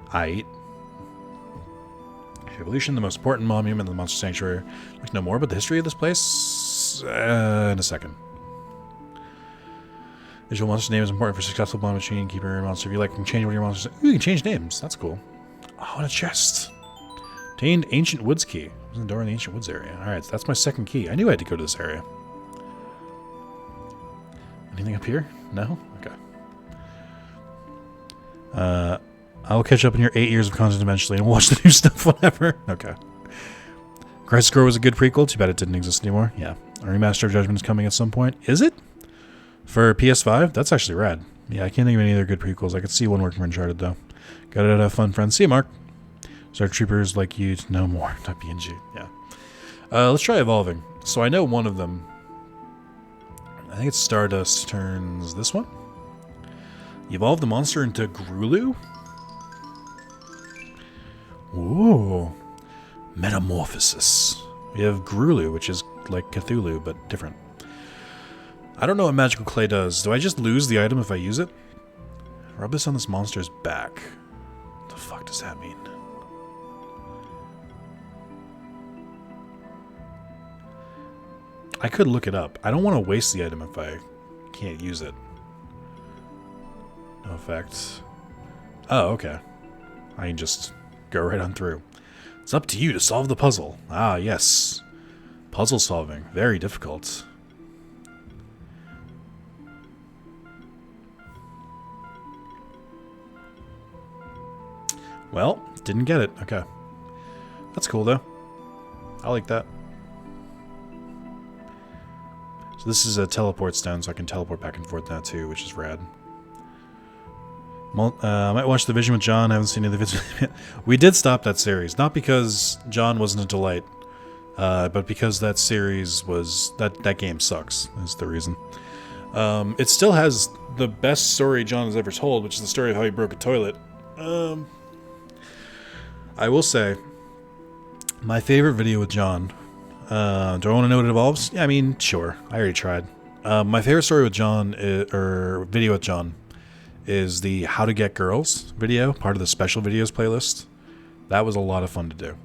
Aight. Evolution, the most important monument in the monster sanctuary. I'd like to know more about the history of this place? In a second. Visual monster's name is important for successful bond machine. Keep your monster. If you like, you can change one of your monsters. Ooh, you can change names. That's cool. Oh, and a chest. Obtained Ancient Woods key. There's a door in the Ancient Woods area. Alright, so that's my second key. I knew I had to go to this area. Anything up here? No? Okay. I'll catch up in your 8 years of content eventually and watch the new stuff whenever. Okay. Crisis Core was a good prequel. Too bad it didn't exist anymore. Yeah. A remaster of Judgment is coming at some point. Is it? For PS5? That's actually rad. Yeah, I can't think of any other good prequels. I could see one working for Uncharted, though. Got it, have fun, friends. See you, Mark. Start troopers like you to know more. .png. Yeah. Let's try evolving. So I know one of them. I think it's Stardust turns this one. You evolve the monster into Grulu? Ooh. Metamorphosis. We have Grulu, which is like Cthulhu, but different. I don't know what magical clay does. Do I just lose the item if I use it? Rub this on this monster's back. What the fuck does that mean? I could look it up. I don't want to waste the item if I can't use it. No effect. Oh, okay. I can just go right on through. It's up to you to solve the puzzle. Ah, yes. Puzzle solving. Very difficult. Well, didn't get it. Okay. That's cool, though. I like that. So this is a teleport stone, so I can teleport back and forth now, too, which is rad. I might watch The Vision with John. I haven't seen any of the videos. We did stop that series. Not because John wasn't a delight, but because that series was... That game sucks, is the reason. It still has the best story John has ever told, which is the story of how he broke a toilet. I will say, my favorite video with John... do I want to know what it involves? Yeah, I mean, sure. I already tried. My favorite story with John, or video with John, is the How to Get Girls video, part of the special videos playlist. That was a lot of fun to do.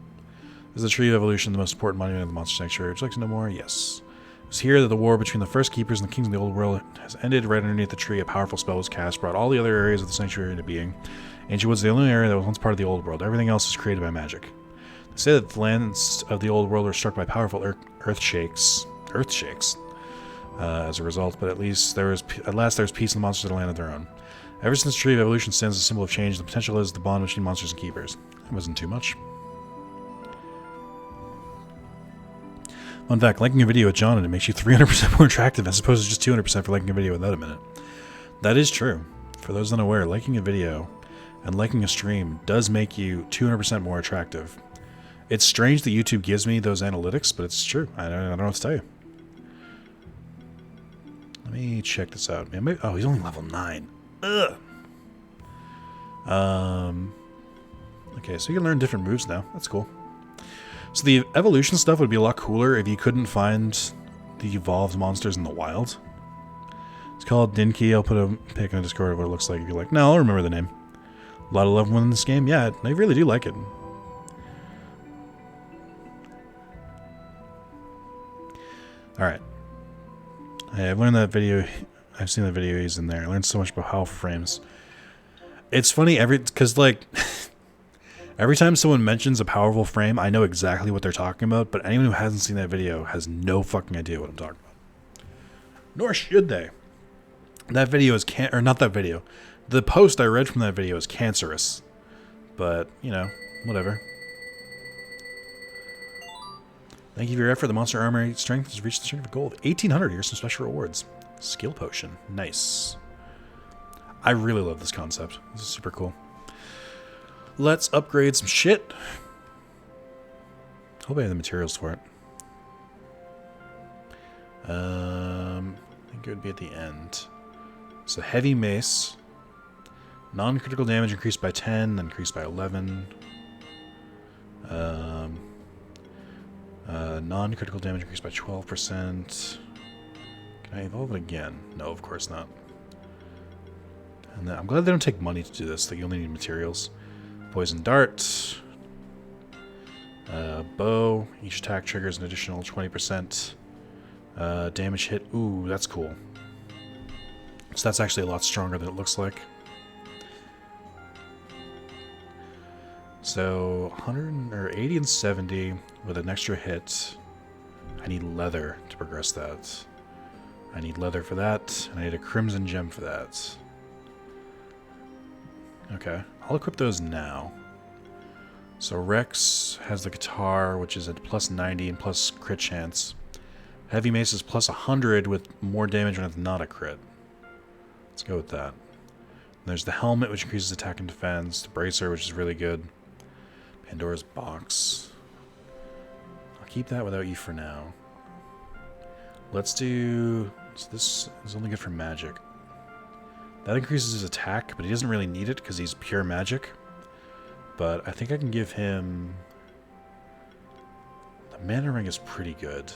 Is the Tree of Evolution the most important monument of the Monster Sanctuary? Would you like to know more? Yes. It was here that the war between the first keepers and the kings of the old world has ended. Right underneath the tree, a powerful spell was cast, brought all the other areas of the sanctuary into being. Ancient Woods is the only area that was once part of the old world. Everything else is created by magic. They say that the lands of the old world were struck by powerful earth shakes, as a result, but at last there was peace in the monsters that land of their own. Ever since the Tree of Evolution stands as a symbol of change, the potential is the bond between monsters and keepers. It wasn't too much. Fun fact, liking a video with John and it makes you 300% more attractive as opposed to just 200% for liking a video without a minute. That is true. For those unaware, liking a video and liking a stream does make you 200% more attractive. It's strange that YouTube gives me those analytics, but it's true. I don't know what to tell you. Let me check this out. Man, oh, he's only level 9. Ugh. Okay, so you can learn different moves now. That's cool. So the evolution stuff would be a lot cooler if you couldn't find the evolved monsters in the wild. It's called Dinky. I'll put a pic in the Discord of what it looks like if you like. No, I'll remember the name. A lot of love in this game. Yeah, I really do like it. Alright. I've learned that video. I've seen the video he's in there. I learned so much about powerful frames. It's funny because like every time someone mentions a powerful frame, I know exactly what they're talking about, but anyone who hasn't seen that video has no fucking idea what I'm talking about. Nor should they. That video is or not that video. The post I read from that video is cancerous. But, you know, whatever. Thank you for your effort. The monster armor strength has reached the strength of gold. 1800. Here's some special rewards. Skill potion. Nice. I really love this concept. This is super cool. Let's upgrade some shit. Hope I have the materials for it. I think it would be at the end. So heavy mace. Non-critical damage increased by 10, then increased by 11. Non-critical damage increased by 12%. Can I evolve it again? No, of course not. And then, I'm glad they don't take money to do this. Like, you only need materials. Poison dart. Bow. Each attack triggers an additional 20%. Damage hit. Ooh, that's cool. So that's actually a lot stronger than it looks like. So 80 and 70 with an extra hit. I need leather to progress that. I need leather for that, and I need a crimson gem for that. Okay, I'll equip those now. So Rex has the guitar, which is at plus 90 and plus crit chance. Heavy mace is plus 100 with more damage when it's not a crit. Let's go with that. And there's the helmet, which increases attack and defense. The bracer, which is really good. Pandora's box. I'll keep that without you for now. Let's do... So this is only good for magic. That increases his attack, but he doesn't really need it because he's pure magic. But I think I can give him... The mana ring is pretty good.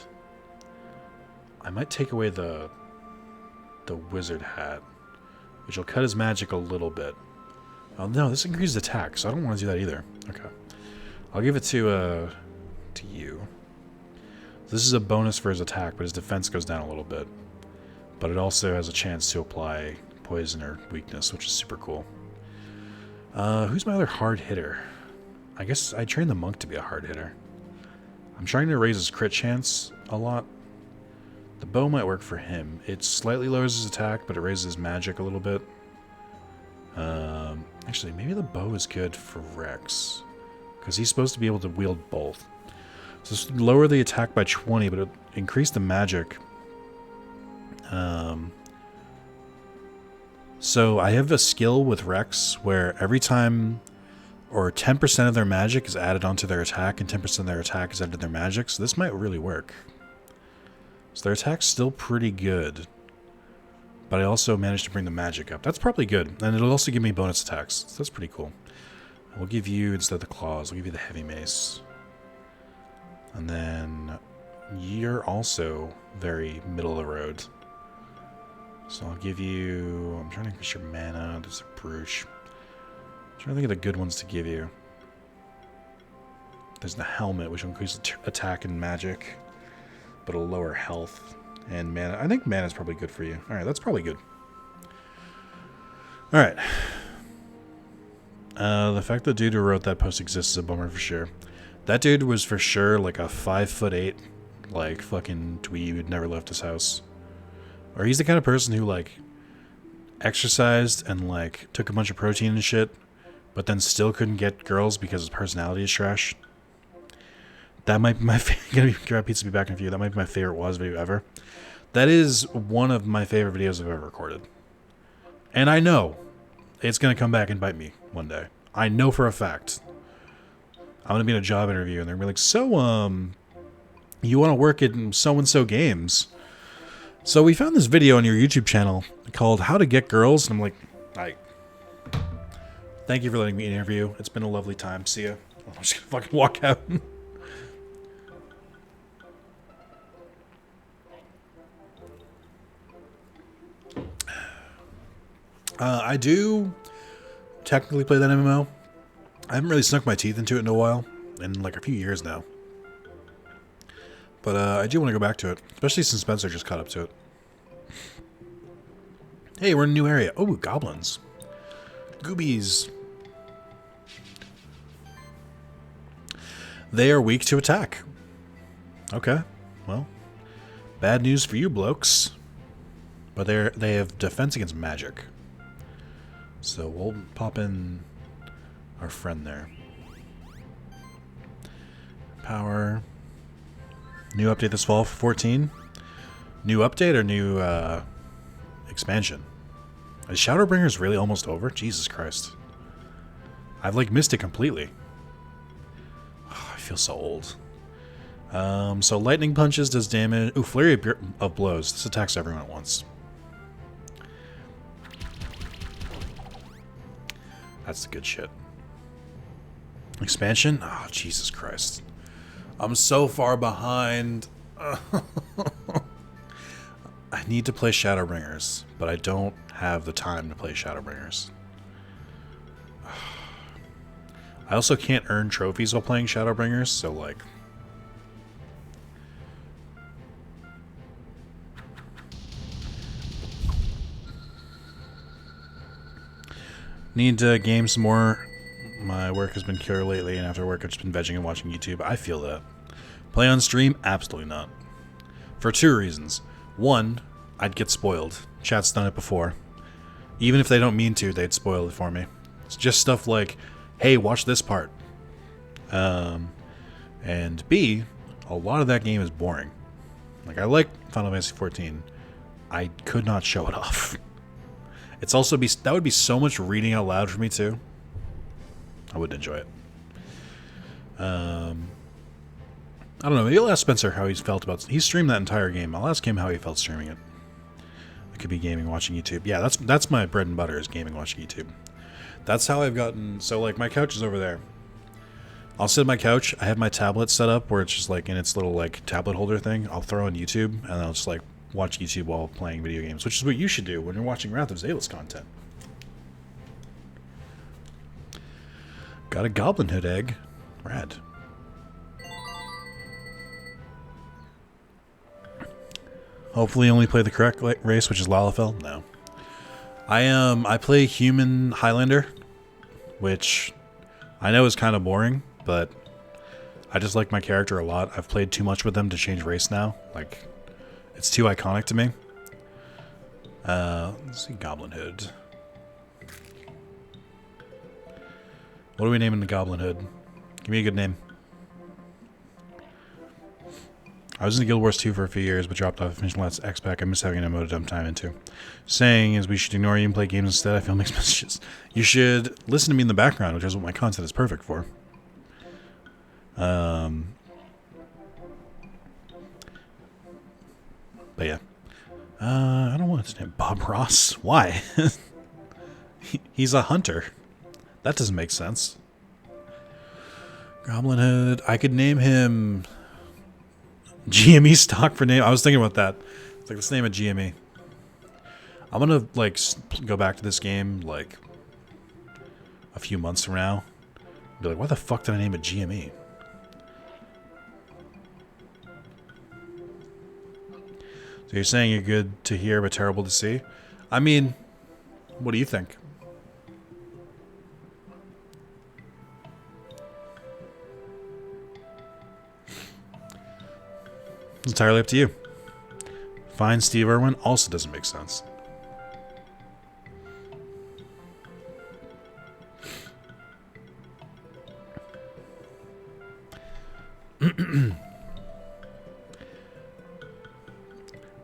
I might take away the wizard hat, which will cut his magic a little bit. Oh no, this increases attack, so I don't want to do that either. Okay. I'll give it to you. This is a bonus for his attack, but his defense goes down a little bit. But it also has a chance to apply poison or weakness, which is super cool. Who's my other hard hitter? I guess I trained the monk to be a hard hitter. I'm trying to raise his crit chance a lot. The bow might work for him. It slightly lowers his attack, but it raises his magic a little bit. Actually, maybe the bow is good for Rex, because he's supposed to be able to wield both. So this would lower the attack by 20, but it increase the magic. So I have a skill with Rex where every time, or 10% of their magic is added onto their attack, and 10% of their attack is added to their magic, so this might really work. So their attack's still pretty good, but I also managed to bring the magic up. That's probably good, and it'll also give me bonus attacks, so that's pretty cool. We'll give you, instead of the claws, we'll give you the heavy mace. And then you're also very middle of the road. So I'll give you... I'm trying to increase your mana. There's a brooch. I'm trying to think of the good ones to give you. There's the helmet, which will increase attack and magic, but it'll lower health and mana. I think mana is probably good for you. Alright, that's probably good. Alright. The fact that the dude who wrote that post exists is a bummer for sure. That dude was for sure like a 5'8", like fucking dweeb who'd never left his house. Or he's the kind of person who like exercised and like took a bunch of protein and shit, but then still couldn't get girls because his personality is trash. That might be my gonna grab pizza, be back in a few. That might be my favorite Was video ever. That is one of my favorite videos I've ever recorded. And I know it's gonna come back and bite me one day. I know for a fact. I'm gonna be in a job interview and they're gonna be like, so you wanna work in so-and-so games? So we found this video on your YouTube channel called How to Get Girls, and I'm like, thank you for letting me interview. It's been a lovely time. See ya. I'm just gonna fucking walk out. I do technically play that MMO. I haven't really sunk my teeth into it in a while, in like a few years now. But I do want to go back to it, especially since Spencer just caught up to it. Hey, we're in a new area. Oh, goblins. Goobies. They are weak to attack. Okay, well, bad news for you blokes. But they have defense against magic. So we'll pop in our friend there. Power. New update this fall for 14. New update or new expansion? Is Shadowbringers really almost over? Jesus Christ. I've like missed it completely. Oh, I feel so old. So lightning punches does damage. Ooh, flurry of blows. This attacks everyone at once. That's the good shit. Expansion? Oh, Jesus Christ. I'm so far behind. I need to play Shadowbringers, but I don't have the time to play Shadowbringers. I also can't earn trophies while playing Shadowbringers, so like... Need to game some more. My work has been killer lately, and after work I've just been vegging and watching YouTube. I feel that. Play on stream? Absolutely not. For two reasons. One, I'd get spoiled. Chat's done it before. Even if they don't mean to, they'd spoil it for me. It's just stuff like, hey, watch this part. And B, a lot of that game is boring. Like, I like Final Fantasy XIV. I could not show it off. It's also that would be so much reading out loud for me too. I wouldn't enjoy it. I don't know. Maybe I'll ask Spencer how he's felt about. He streamed that entire game. I'll ask him how he felt streaming it. It could be gaming, watching YouTube. Yeah, that's my bread and butter is gaming, watching YouTube. That's how I've gotten. So like my couch is over there. I'll sit on my couch. I have my tablet set up where it's just like in its little like tablet holder thing. I'll throw on YouTube and I'll just like watch YouTube while playing video games, which is what you should do when you're watching Wrath of Zalis content. Got a Goblin Hood egg. Rad. Hopefully only play the correct race, which is Lalafell. No. I play Human Highlander, which I know is kind of boring, but I just like my character a lot. I've played too much with them to change race now. Like, it's too iconic to me. Let's see, Goblin Hood. What are we naming the Goblin Hood? Give me a good name. I was in Guild Wars 2 for a few years, but dropped off. Finished last X-Pack. I miss having an MMO to dump time into. Saying is we should ignore you and play games instead. I feel mixed messages. You should listen to me in the background, which is what my content is perfect for. But yeah. I don't want his name. Bob Ross? Why? He's a hunter. That doesn't make sense. Goblin Hood. I could name him GME stock for name. I was thinking about that. It's like, let's name it GME. I'm gonna like go back to this game like a few months from now. Be like, why the fuck did I name it GME? So you're saying you're good to hear but terrible to see? I mean, what do you think? It's entirely up to you. Find Steve Irwin also doesn't make sense.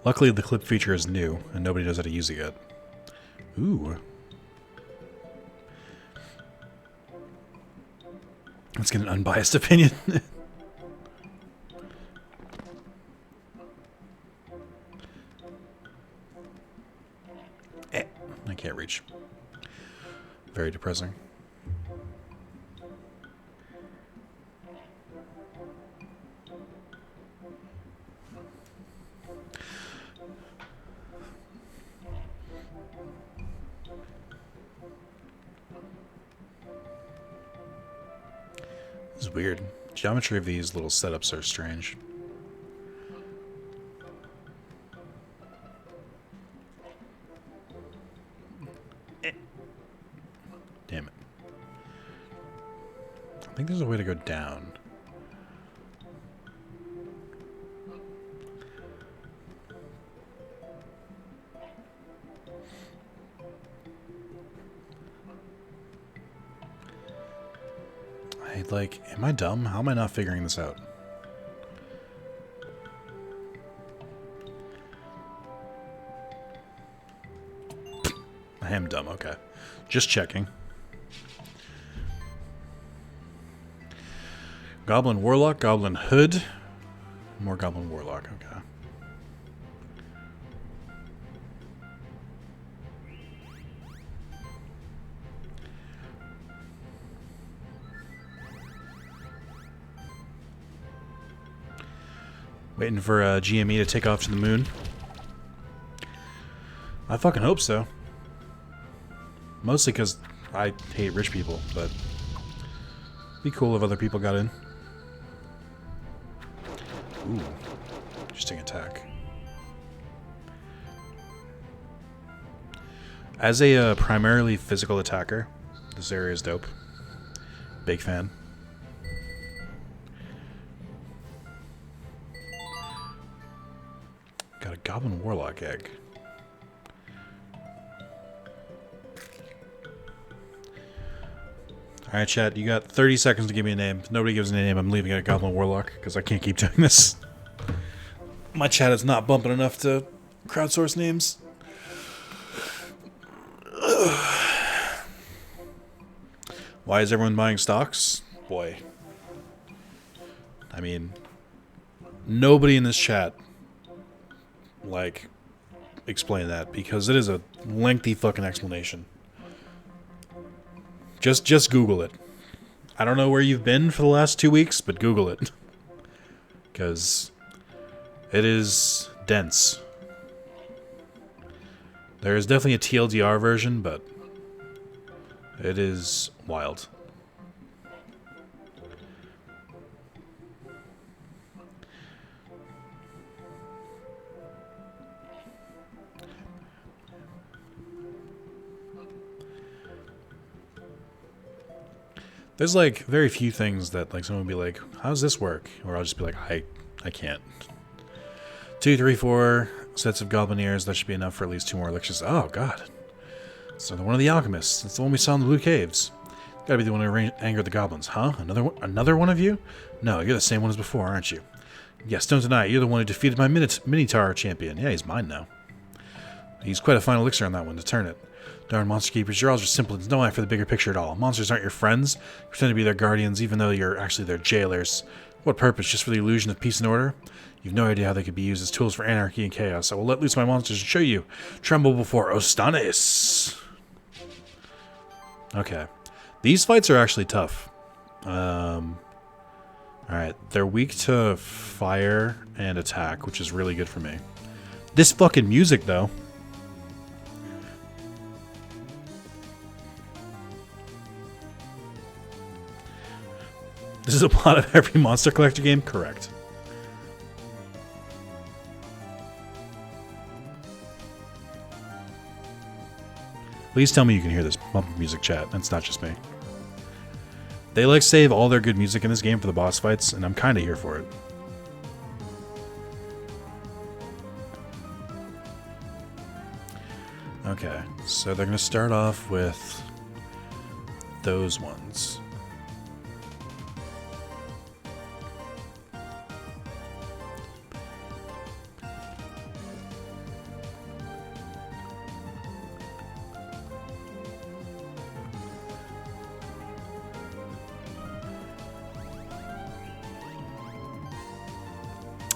Luckily, the clip feature is new, and nobody knows how to use it yet. Ooh. Let's get an unbiased opinion. I can't reach. Very depressing. This is weird. Geometry of these little setups are strange. Damn it. I think there's a way to go down. like, am I dumb? How am I not figuring this out? I am dumb, okay. Just checking. Goblin Warlock, Goblin Hood. More Goblin Warlock, okay. Waiting for GME to take off to the moon. I fucking hope so. Mostly because I hate rich people, but it'd be cool if other people got in. Ooh, interesting attack. As a primarily physical attacker, this area is dope. Big fan. Got a Goblin Warlock egg. Alright, chat, you got 30 seconds to give me a name. If nobody gives me a name, I'm leaving it at Goblin Warlock, because I can't keep doing this. My chat is not bumping enough to crowdsource names. Why is everyone buying stocks? Boy. I mean, nobody in this chat, like, explain that, because it is a lengthy fucking explanation. Just Google it. I don't know where you've been for the last 2 weeks, but Google it. Because it is dense. There is definitely a TLDR version, but it is wild. There's like very few things that like someone would be like, how does this work? Or I'll just be like, I can't. 2, 3, 4 sets of goblin ears. That should be enough for at least 2 more elixirs. Oh god. It's one of the alchemists. It's the one we saw in the Blue Caves. Gotta be the one who angered the goblins, huh? Another one of you? No, you're the same one as before, aren't you? Yes, don't deny it. You're the one who defeated my Minotaur champion. Yeah, he's mine now. He's quite a fine elixir on that one to turn it. Darn monster keepers, you're all just simpletons. No eye for the bigger picture at all. Monsters aren't your friends. You pretend to be their guardians even though you're actually their jailers. What purpose? Just for the illusion of peace and order? You've no idea how they could be used as tools for anarchy and chaos. I will let loose my monsters and show you. Tremble before Ostanes. Okay. These fights are actually tough. Alright, they're weak to fire and attack, which is really good for me. This fucking music, though. This is a plot of every Monster Collector game? Correct. Please tell me you can hear this bumper music, chat. That's not just me. They like save all their good music in this game for the boss fights, and I'm kind of here for it. Okay, so they're going to start off with those ones.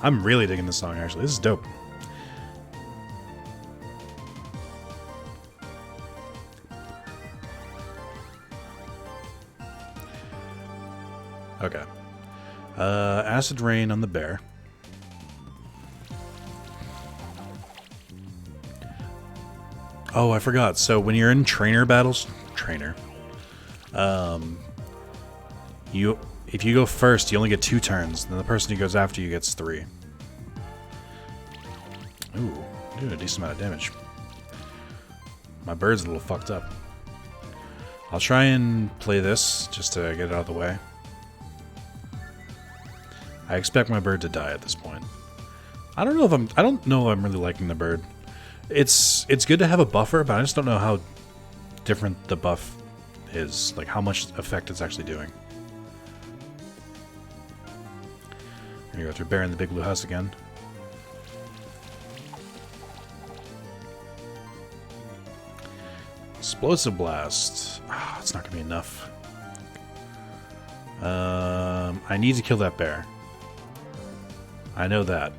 I'm really digging this song, actually. This is dope. Okay. Acid Rain on the bear. Oh, I forgot. So when you're in trainer battles... If you go first, you only get 2 turns. Then the person who goes after you gets 3. Ooh, doing a decent amount of damage. My bird's a little fucked up. I'll try and play this just to get it out of the way. I expect my bird to die at this point. I don't know if I'm really liking the bird. It's good to have a buffer, but I just don't know how different the buff is, like how much effect it's actually doing. Here, after bearing the big blue house again. Explosive blast. Ah, it's not gonna be enough. I need to kill that bear. I know that.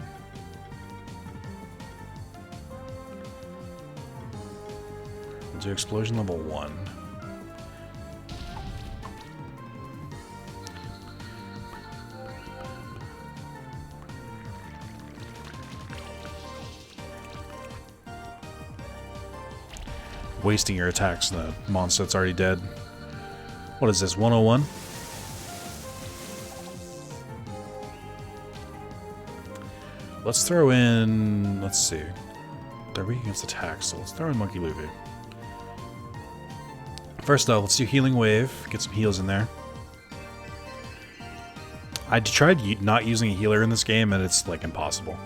We'll do explosion level 1. Wasting your attacks on the monster that's already dead. What is this, 101? Let's throw in, let's see. They're weak against attacks, so let's throw in Monkey Luffy. First off, let's do Healing Wave, get some heals in there. I tried not using a healer in this game, and it's like impossible.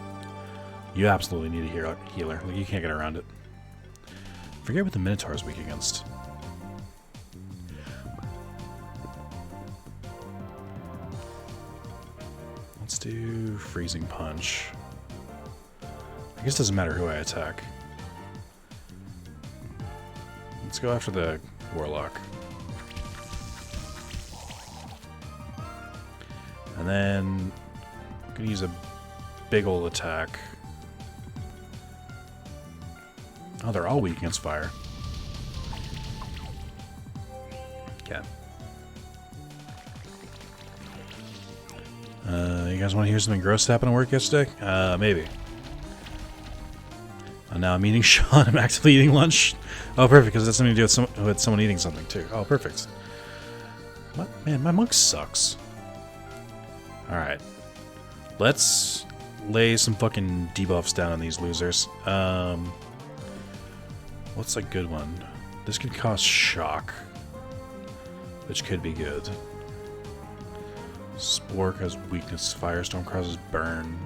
You absolutely need a healer. Like, you can't get around it. Forget what the Minotaur is weak against. Let's do Freezing Punch. I guess it doesn't matter who I attack. Let's go after the Warlock. And then I'm gonna use a big ol' attack. Oh, they're all weak against fire. Okay. You guys want to hear something gross happen at work yesterday? Maybe. Now I'm eating Sean. I'm actively eating lunch. Oh, perfect, because that's something to do with someone eating something, too. Oh, perfect. Man, my monk sucks. Alright. Let's lay some fucking debuffs down on these losers. What's a good one? This could cost Shock, which could be good. Spore causes weakness. Firestorm causes burn.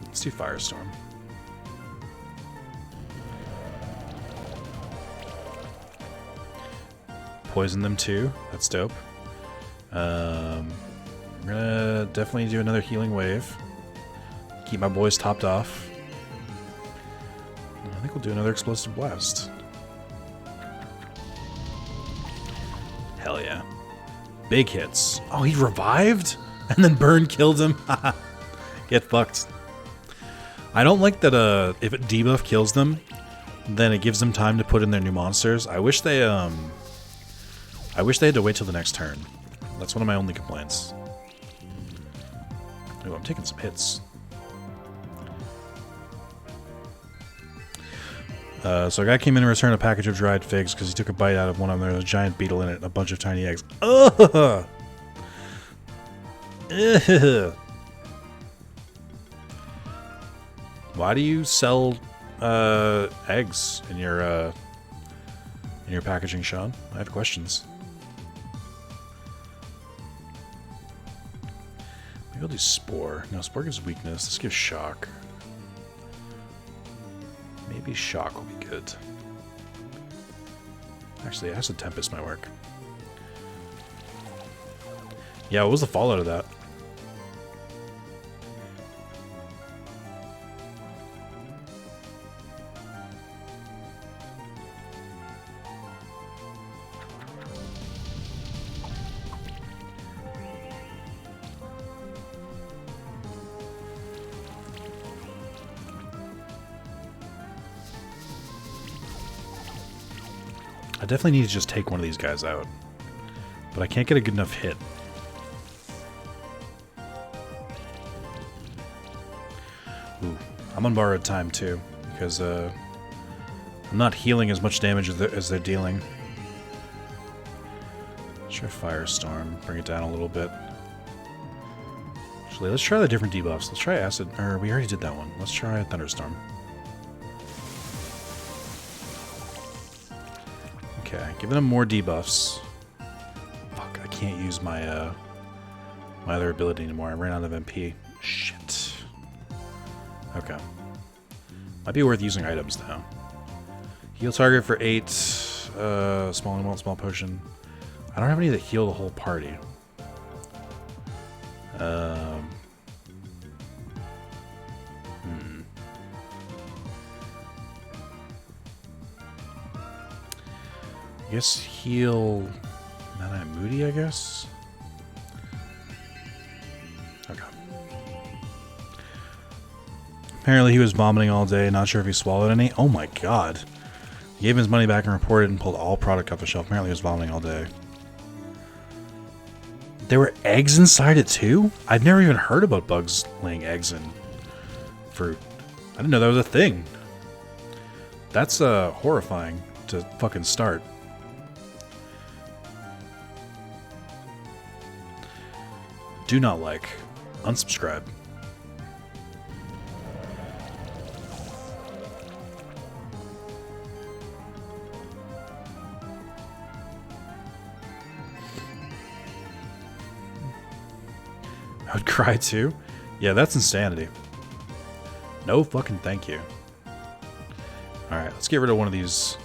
Let's do Firestorm. Poison them too. That's dope. We're gonna definitely do another Healing Wave. Keep my boys topped off. I think we'll do another Explosive Blast. Hell yeah. Big hits. Oh, he revived? And then Burn killed him? Get fucked. I don't like that if a debuff kills them, then it gives them time to put in their new monsters. I wish they had to wait till the next turn. That's one of my only complaints. Ooh, I'm taking some hits. So a guy came in to return a package of dried figs because he took a bite out of one of them. There was a giant beetle in it and a bunch of tiny eggs. Ugh! Ugh. Why do you sell eggs in your packaging, Sean? I have questions. Maybe I'll do Spore. No, Spore gives weakness. This gives Shock. Maybe Shock will be good. Actually, Acid Tempest might work. Yeah, what was the fallout of that? I definitely need to just take one of these guys out. But I can't get a good enough hit. Ooh, I'm on borrowed time too, because I'm not healing as much damage as they're dealing. Let's try Firestorm, bring it down a little bit. Actually, let's try the different debuffs. Let's try Acid, or we already did that one. Let's try Thunderstorm. Okay, giving them more debuffs. Fuck, I can't use my my other ability anymore. I ran out of MP. Shit. Okay. Might be worth using items now. Heal target for 8. Small amount, small potion. I don't have any that heal the whole party. guess heal Nana Moody, I guess? Okay. Apparently he was vomiting all day, not sure if he swallowed any. Oh my god. He gave him his money back and reported and pulled all product off the shelf. Apparently he was vomiting all day. There were eggs inside it too? I've never even heard about bugs laying eggs in fruit. I didn't know that was a thing. That's horrifying to fucking start. Do not like. Unsubscribe. I would cry too. Yeah, that's insanity. No fucking thank you. Alright, let's get rid of one of these.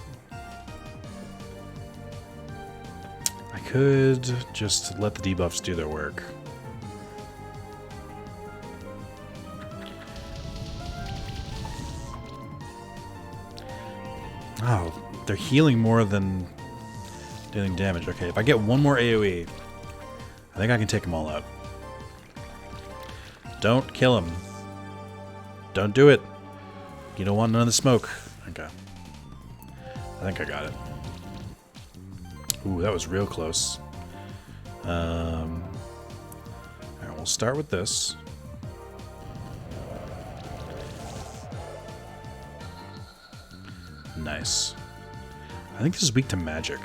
I could just let the debuffs do their work. Oh, they're healing more than dealing damage. Okay, if I get one more AoE, I think I can take them all out. Don't kill him. Don't do it. You don't want none of the smoke. Okay. I think I got it. Ooh, that was real close. Alright, we'll start with this. Nice. I think this is weak to magic.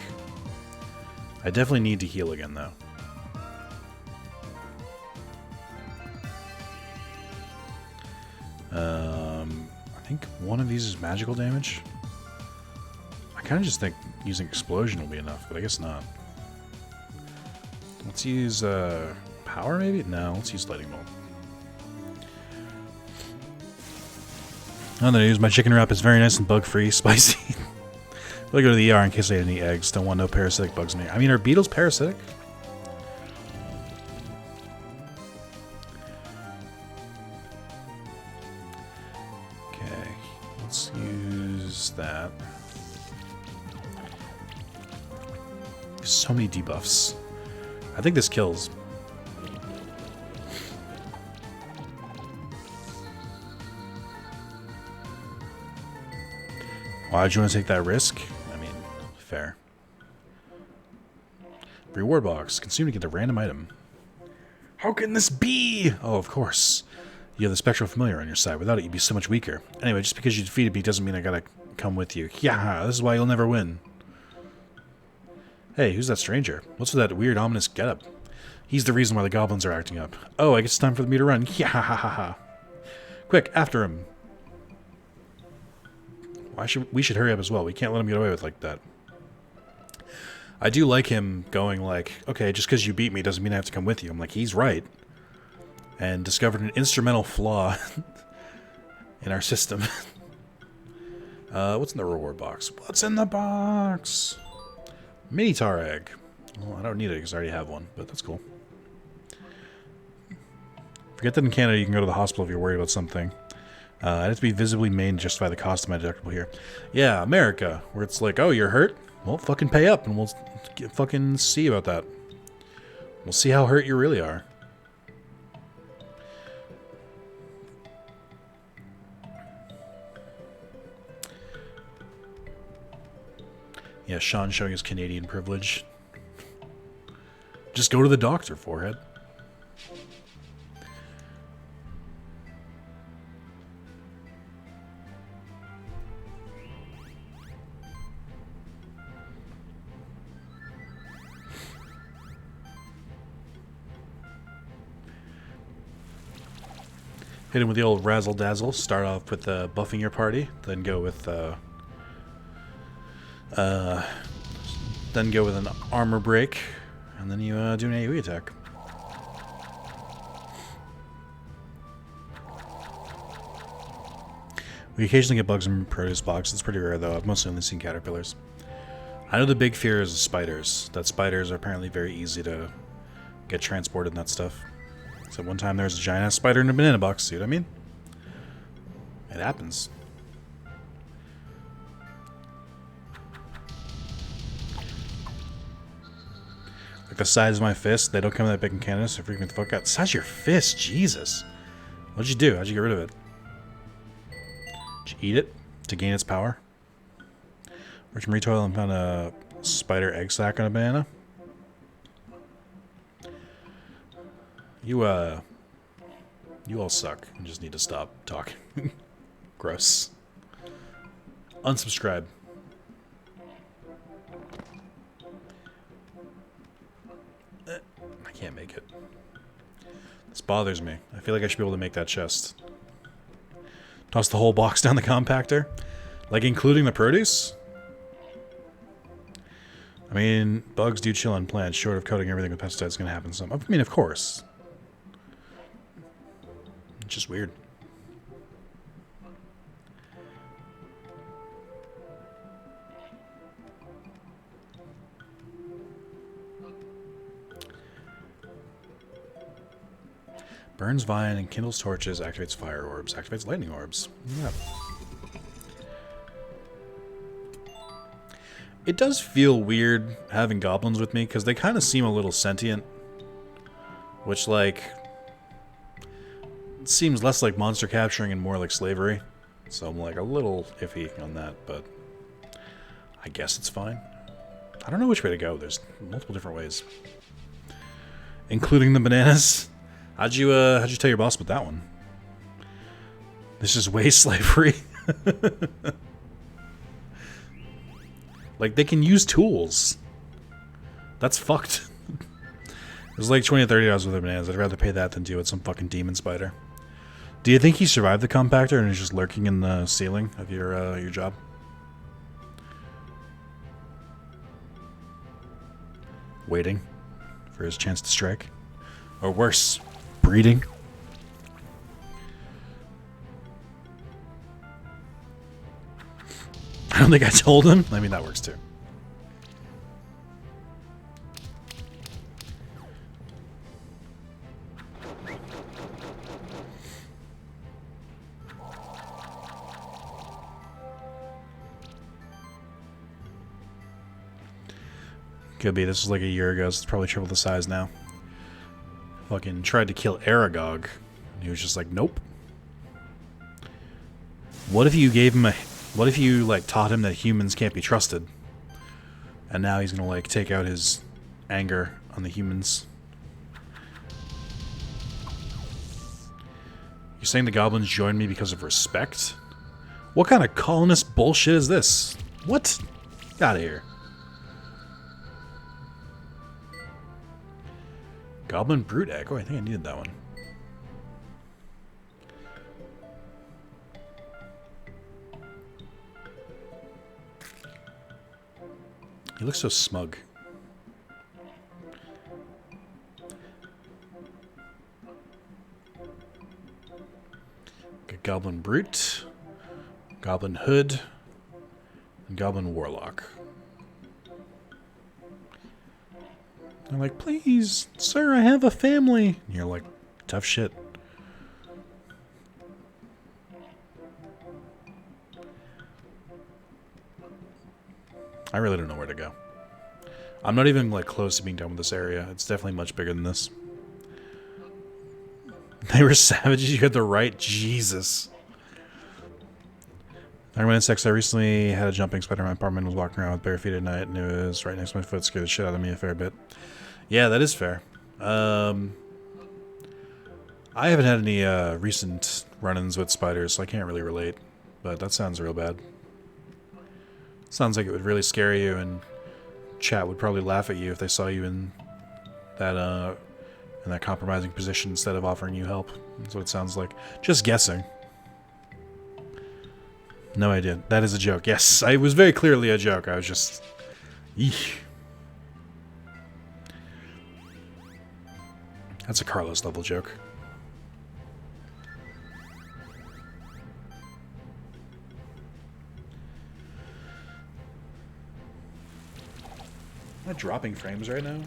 I definitely need to heal again, though. I think one of these is magical damage. I kind of just think using explosion will be enough, but I guess not. Let's use power, maybe? No, let's use lightning bolt. I'm gonna use my chicken wrap. It's very nice and bug-free, spicy. I'll go to the ER in case I had any eggs. Don't want no parasitic bugs in me. I mean, are beetles parasitic? Okay, let's use that. There's so many debuffs. I think this kills. Why'd you want to take that risk? I mean, fair. Reward box. Consume to get a random item. How can this be? Oh, of course. You have the Spectral Familiar on your side. Without it, you'd be so much weaker. Anyway, just because you defeated me doesn't mean I gotta come with you. Yeah, this is why you'll never win. Hey, who's that stranger? What's with that weird, ominous getup? He's the reason why the goblins are acting up. Oh, I guess it's time for me to run. Yeah, ha, ha, ha. Quick, after him. We should hurry up as well. We can't let him get away with like that. I do like him going like, okay, just because you beat me doesn't mean I have to come with you. I'm like, he's right. And discovered an instrumental flaw in our system. What's in the reward box? What's in the box? Minotaur egg. Well, I don't need it because I already have one, but that's cool. Forget that in Canada you can go to the hospital if you're worried about something. I'd have to be visibly made and justify the cost of my deductible here. Yeah, America, where it's like, oh, you're hurt? Well, fucking pay up, and we'll fucking see about that. We'll see how hurt you really are. Yeah, Sean showing his Canadian privilege. Just go to the doctor, forehead. Hit him with the old razzle dazzle. Start off with buffing your party, then go with an armor break, and then you do an AoE attack. We occasionally get bugs in produce box. It's pretty rare though. I've mostly only seen caterpillars. I know the big fear is spiders. That spiders are apparently very easy to get transported and that stuff. So one time there was a giant ass spider in a banana box. See what I mean? It happens. Like the size of my fist. They don't come in that big in Canada, so freak me the fuck out. The size of your fist? Jesus. What'd you do? How'd you get rid of it? Did you eat it to gain its power? Rich Marie Toil and found a spider egg sac on a banana. You all suck. You just need to stop talking. Gross. Unsubscribe. I can't make it. This bothers me. I feel like I should be able to make that chest. Toss the whole box down the compactor? Like including the produce? I mean, bugs do chill on plants. Short of coating everything with pesticides, it's going to happen some. I mean, of course. It's just weird. Burns vine and kindles torches, activates fire orbs, activates lightning orbs. Yeah. It does feel weird having goblins with me, because they kind of seem a little sentient. Which, like, seems less like monster capturing and more like slavery. So I'm, like, a little iffy on that, but I guess it's fine. I don't know which way to go. There's multiple different ways. Including the bananas. How'd you tell your boss about that one? This is way slavery. Like, they can use tools. That's fucked. It was like $20 to $30 worth of bananas. I'd rather pay that than deal with some fucking demon spider. Do you think he survived the compactor and is just lurking in the ceiling of your job? Waiting for his chance to strike? Or worse, breeding? I don't think I told him. I mean, that works too. Could be. This was like a year ago, so it's probably triple the size now. Fucking tried to kill Aragog. And he was just like, nope. What if you gave him a... What if you, like, taught him that humans can't be trusted? And now he's gonna, like, take out his anger on the humans. You're saying the goblins joined me because of respect? What kind of colonist bullshit is this? What? Get out of here. Goblin Brute Egg. Oh, I think I needed that one. He looks so smug. Got Goblin Brute, Goblin Hood, and Goblin Warlock. They're like, please, sir, I have a family. And you're like, tough shit. I really don't know where to go. I'm not even, like, close to being done with this area. It's definitely much bigger than this. They were savages. You had the right. Jesus. Talking about insects, I recently had a jumping spider in my apartment. Was walking around with bare feet at night, and it was right next to my foot. Scared the shit out of me a fair bit. Yeah, that is fair. I haven't had any recent run-ins with spiders, so I can't really relate. But that sounds real bad. Sounds like it would really scare you, and chat would probably laugh at you if they saw you in that compromising position instead of offering you help. That's what it sounds like. Just guessing. No idea. That is a joke. Yes, it was very clearly a joke. I was just... Eesh. That's a Carlos level joke. Am I dropping frames right now?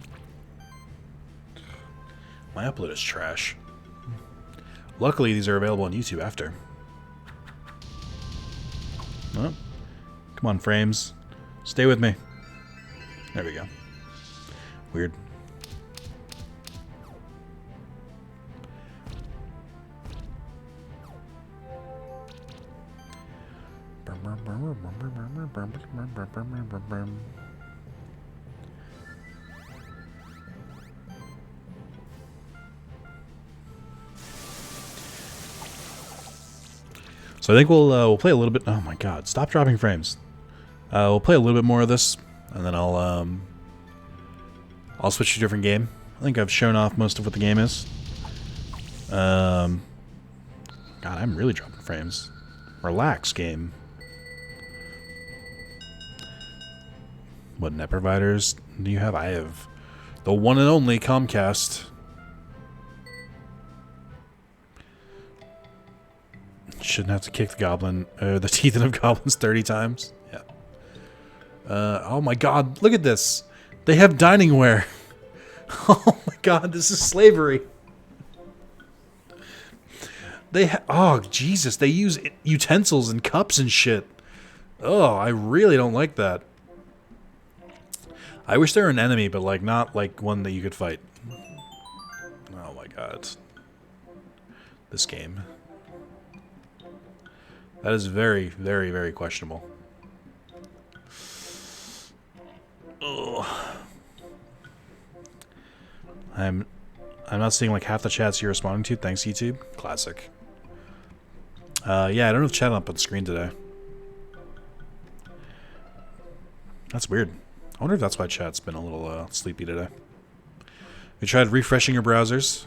My upload is trash. Luckily, these are available on YouTube after. Oh. Come on, frames. Stay with me. There we go. Weird. So I think we'll play a little bit. Oh my god! Stop dropping frames. We'll play a little bit more of this, and then I'll switch to a different game. I think I've shown off most of what the game is. God, I'm really dropping frames. Relax, game. What net providers do you have? I have the one and only Comcast. Shouldn't have to kick the the teeth of goblins 30 times. Yeah. Oh my god, look at this. They have dining ware. Oh my god, this is slavery. Oh Jesus, they use utensils and cups and shit. Oh, I really don't like that. I wish they were an enemy, but like not like one that you could fight. Oh my god. This game. That is very, very, very questionable. Ugh. I'm not seeing like half the chats you're responding to. Thanks, YouTube. Classic. Yeah, I don't have chat up on the screen today. That's weird. I wonder if that's why chat's been a little sleepy today. We tried refreshing your browsers.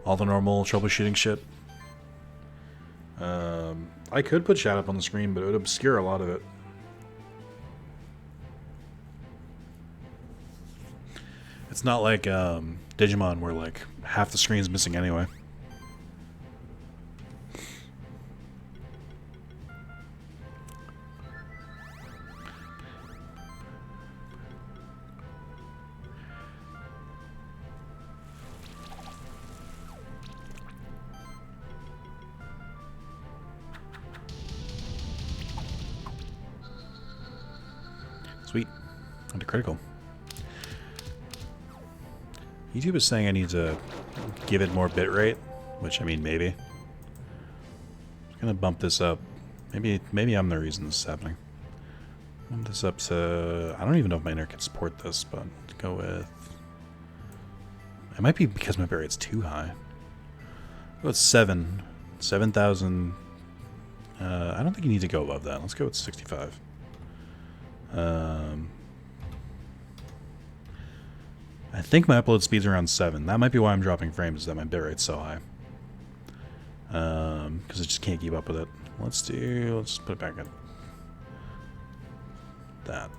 All the normal troubleshooting shit. I could put chat up on the screen, but it would obscure a lot of it. It's not like Digimon where like half the screen's missing anyway. Sweet. Under critical. YouTube is saying I need to give it more bitrate, which I mean maybe. I'm gonna bump this up. Maybe I'm the reason this is happening. Bump this up to, I don't even know if my internet can support this, but go with. It might be because my bitrate's too high. Go with 7,000. I don't think you need to go above that. Let's go with 65. I think my upload speed's around 7. That might be why I'm dropping frames, is that my bitrate's so high. Because I just can't keep up with it. Let's put it back at that.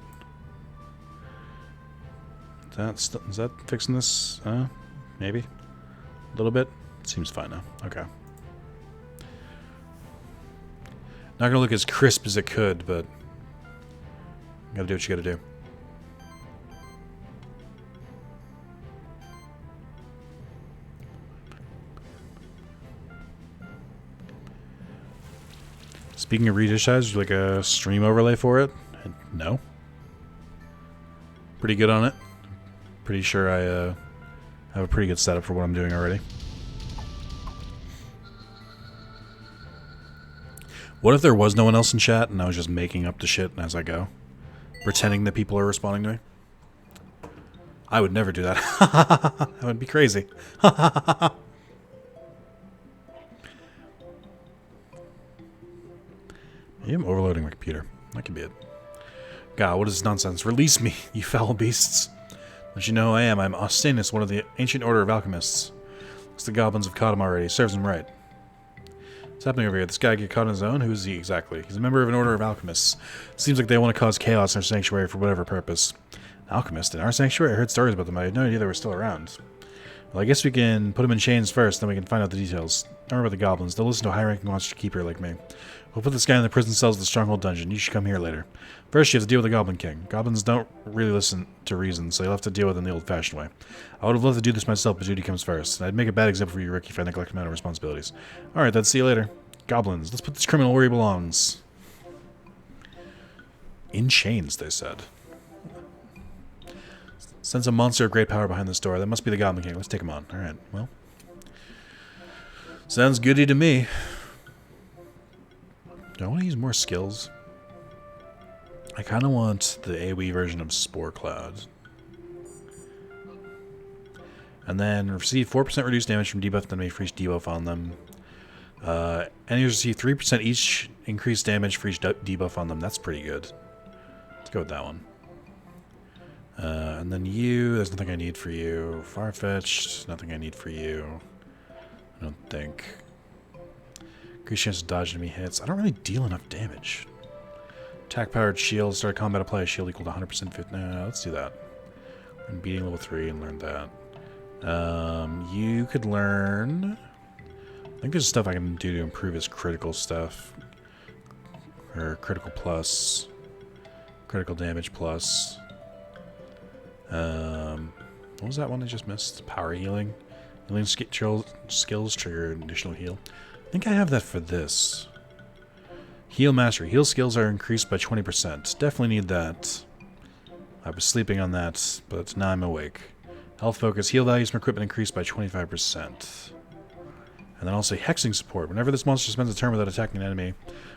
Is that fixing this? Maybe? A little bit? Seems fine now. Okay. Not gonna look as crisp as it could, but you gotta do what you gotta do. Speaking of redigize, would you like a stream overlay for it? No. Pretty good on it. Pretty sure I have a pretty good setup for what I'm doing already. What if there was no one else in chat and I was just making up the shit as I go? Pretending that people are responding to me? I would never do that. That would be crazy. Maybe I'm overloading my computer. That could be it. God, what is this nonsense? Release me, you foul beasts. Don't you know who I am? I'm Austenus, one of the ancient order of alchemists. Looks the goblins have caught him already. Serves him right. What's happening over here? This guy get caught on his own? Who is he exactly? He's a member of an order of alchemists. Seems like they want to cause chaos in our sanctuary for whatever purpose. An alchemist in our sanctuary? I heard stories about them. I had no idea they were still around. Well, I guess we can put them in chains first, then we can find out the details. Don't worry about the goblins. They'll listen to a high-ranking monster keeper like me. We'll put this guy in the prison cells of the Stronghold dungeon. You should come here later. First, you have to deal with the Goblin King. Goblins don't really listen to reason, so you'll have to deal with them the old-fashioned way. I would have loved to do this myself, but duty comes first. And I'd make a bad example for you, Rick, if I neglect my own responsibilities. Alright, then see you later. Goblins, let's put this criminal where he belongs. In chains, they said. Sense a monster of great power behind this door. That must be the Goblin King. Let's take him on. Alright, well. Sounds goody to me. Do I want to use more skills? I kind of want the AoE version of Spore Cloud. And then receive 4% reduced damage from debuffed enemy for each debuff on them. Enemies receive 3% each increased damage for each debuff on them. That's pretty good. Let's go with that one. And then you, there's nothing I need for you. Farfetched, nothing I need for you. I don't think. Increased chance to dodge enemy hits. I don't really deal enough damage. Attack powered shield. Start combat, apply a shield equal to 100% fit. No, let's do that. And beating level 3 and learn that. You could learn... I think there's stuff I can do to improve his critical stuff. Or critical plus. Critical damage plus. What was that one I just missed? Power healing. Healing skills trigger additional heal. I think I have that for this. Heal mastery. Heal skills are increased by 20%. Definitely need that. I was sleeping on that, but now I'm awake. Health focus. Heal values from equipment increased by 25%. And then also hexing support. Whenever this monster spends a turn without attacking an enemy,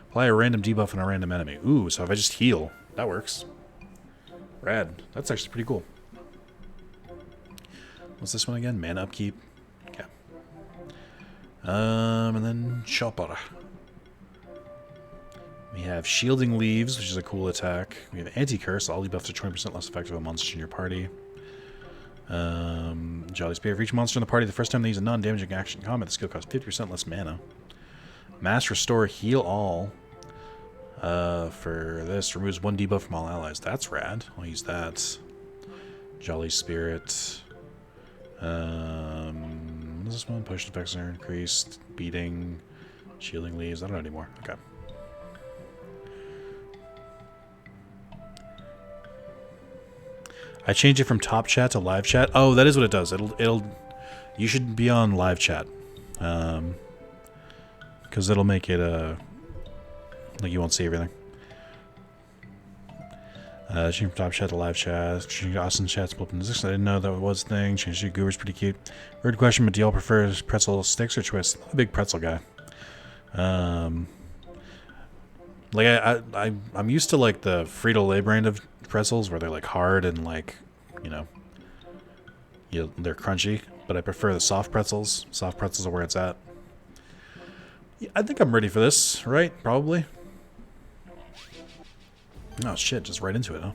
apply a random debuff on a random enemy. Ooh, so if I just heal, that works. Rad. That's actually pretty cool. What's this one again? Mana upkeep. Okay. And then Chopper. We have Shielding Leaves, which is a cool attack. We have Anti-Curse. All debuffs are 20% less effective on monsters in your party. Jolly Spear. For each monster in the party, the first time they use a non-damaging action in combat, the skill costs 50% less mana. Mass Restore. Heal all. For this, removes 1 debuff from all allies. That's rad. I'll use that. Jolly Spirit. What is this one? Potion effects are increased. Beating. Shielding Leaves. I don't know anymore. Okay. I changed it from top chat to live chat. Oh, that is what it does. It'll you should be on live chat. Because it'll make it like you won't see everything. Changed from top chat to live chat. Changed Austin chat split into 6. I didn't know that was a thing. Changed to Goober's pretty cute. Weird question, but do y'all prefer pretzel sticks or twists? I'm a big pretzel guy. Like I'm used to like the Frito-Lay brand of pretzels where they're like hard and like, you know, they're crunchy, but I prefer the soft pretzels. Soft pretzels are where it's at. Yeah, I think I'm ready for this, right? Probably. Oh shit, just right into it, huh?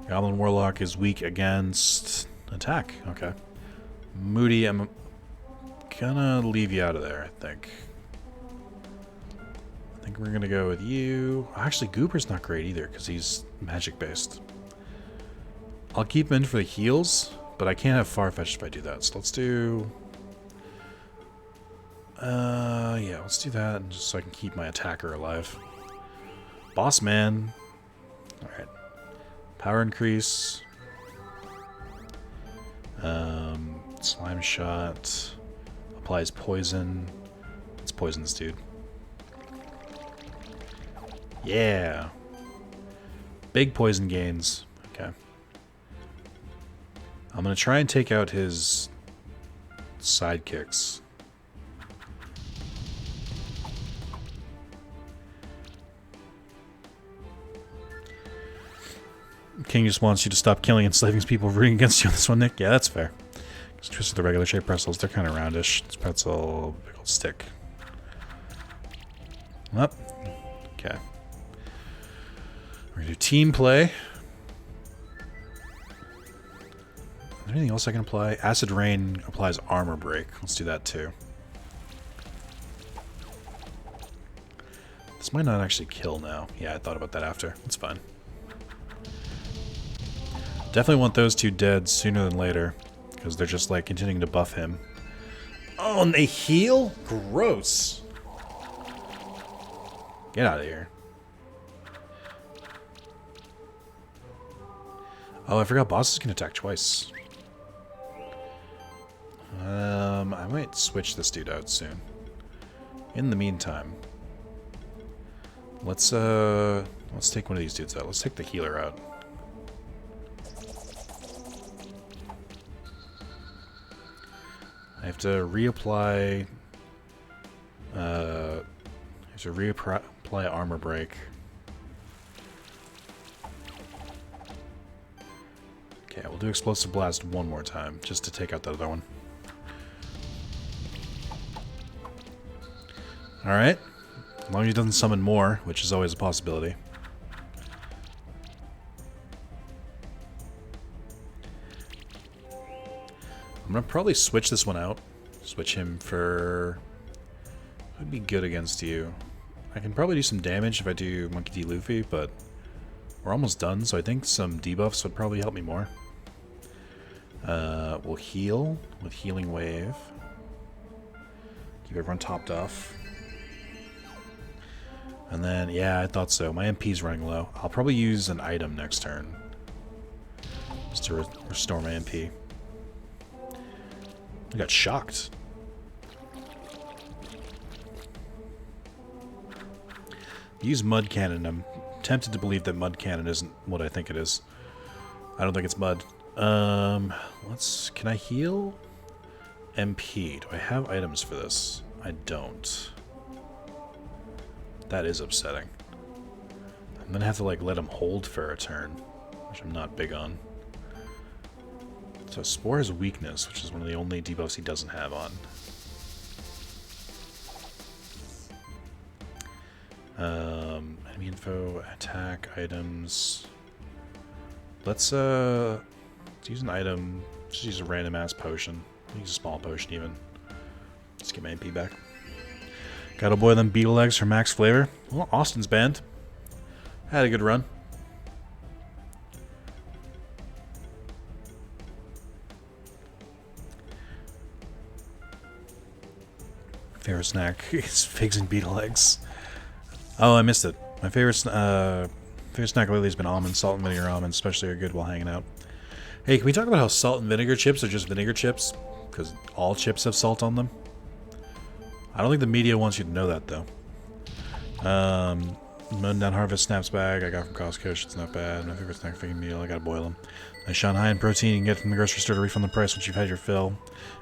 Goblin Warlock is weak against attack. Okay. Moody, I'm gonna leave you out of there, I think. I think we're gonna go with you. Actually, Goober's not great either because he's magic based. I'll keep him in for the heals, but I can't have Farfetch'd if I do that. So let's do. Yeah, let's do that just so I can keep my attacker alive. Boss man. All right. Power increase. Slime shot. Applies poison. Let's poison this dude. Yeah. Big poison gains. Okay. I'm going to try and take out his sidekicks. King just wants you to stop killing and enslaving people rooting against you on this one, Nick. Yeah, that's fair. Just twisted the regular shaped pretzels. They're kind of roundish. This pretzel, big old stick. Up. Okay. We're going to do team play. Is there anything else I can apply? Acid Rain applies armor break. Let's do that too. This might not actually kill now. Yeah, I thought about that after. It's fine. Definitely want those two dead sooner than later, because they're just like continuing to buff him. Oh, and they heal? Gross. Get out of here. Oh, I forgot bosses can attack twice. I might switch this dude out soon. In the meantime, let's take one of these dudes out. Let's take the healer out. I have to reapply. Armor break. Okay, we'll do Explosive Blast one more time, just to take out that other one. Alright. As long as he doesn't summon more, which is always a possibility. I'm gonna probably switch this one out. Switch him for... What would be good against you? I can probably do some damage if I do Monkey D. Luffy, but we're almost done, so I think some debuffs would probably help me more. We'll heal with Healing Wave. Keep everyone topped off. And then, yeah, I thought so. My MP's running low. I'll probably use an item next turn. Just to restore my MP. I got shocked. Use Mud Cannon. I'm tempted to believe that Mud Cannon isn't what I think it is. I don't think it's mud. Can I heal? MP. Do I have items for this? I don't. That is upsetting. I'm gonna have to like let him hold for a turn, which I'm not big on. So Spore has weakness, which is one of the only debuffs he doesn't have on. Enemy info, attack, items. Let's use an item. Just use a random ass potion. Use a small potion even. Just get my MP back. Gotta boil them beetle eggs for max flavor. Well, Austin's band. Had a good run. Favorite snack is figs and beetle eggs. Oh, I missed it. My favorite snack lately has been almonds. Salt and vinegar almonds especially are good while hanging out. Hey, can we talk about how salt and vinegar chips are just vinegar chips? Because all chips have salt on them. I don't think the media wants you to know that, though. Down Harvest Snaps bag I got from Costco. It's not bad. My favorite snack, fig meal. I gotta boil them. Nice shine high in protein. You can get from the grocery store to refund the price once you've had your fill.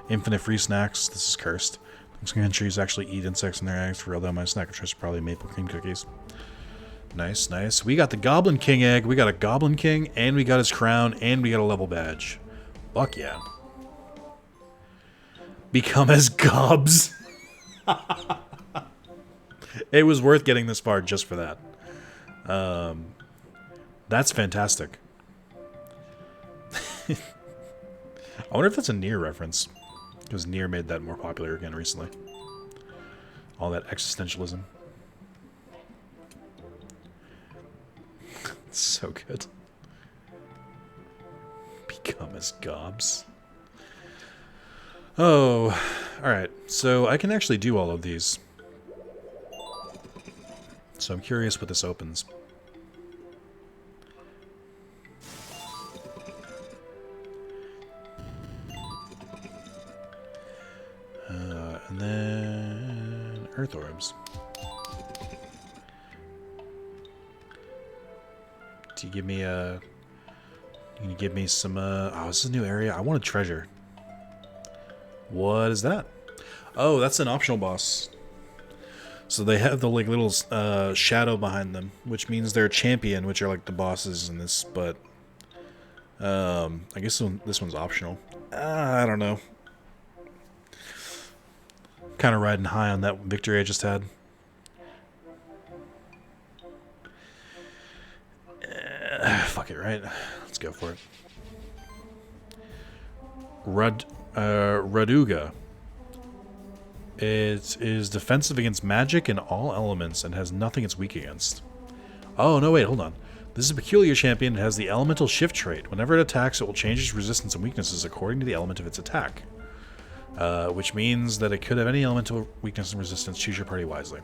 Infinite free snacks. This is cursed. Most countries actually eat insects in their eggs. For real, though, my snack of choice is probably maple cream cookies. Nice, nice. We got the Goblin King egg. We got a Goblin King, and we got his crown, and we got a level badge. Fuck yeah. Become as Gobs. It was worth getting this far just for that. That's fantastic. I wonder if that's a Nier reference. Because Nier made that more popular again recently. All that existentialism. It's so good. Become as Gobs. Oh, alright. So I can actually do all of these. So I'm curious what this opens. And then Earth Orbs. Do you give me a... Can you give me some... oh, this is a new area. I want a treasure. What is that? Oh, that's an optional boss. So they have the like little shadow behind them, which means they're a champion, which are like the bosses in this. But I guess this one's optional. I don't know. Kind of riding high on that victory I just had. Fuck it, right? Let's go for it. Raduga. It is defensive against magic and all elements and has nothing it's weak against. Oh, no, wait, hold on. This is a peculiar champion. It has the elemental shift trait. Whenever it attacks, it will change its resistance and weaknesses according to the element of its attack. Which means that it could have any elemental weakness and resistance. Choose your party wisely.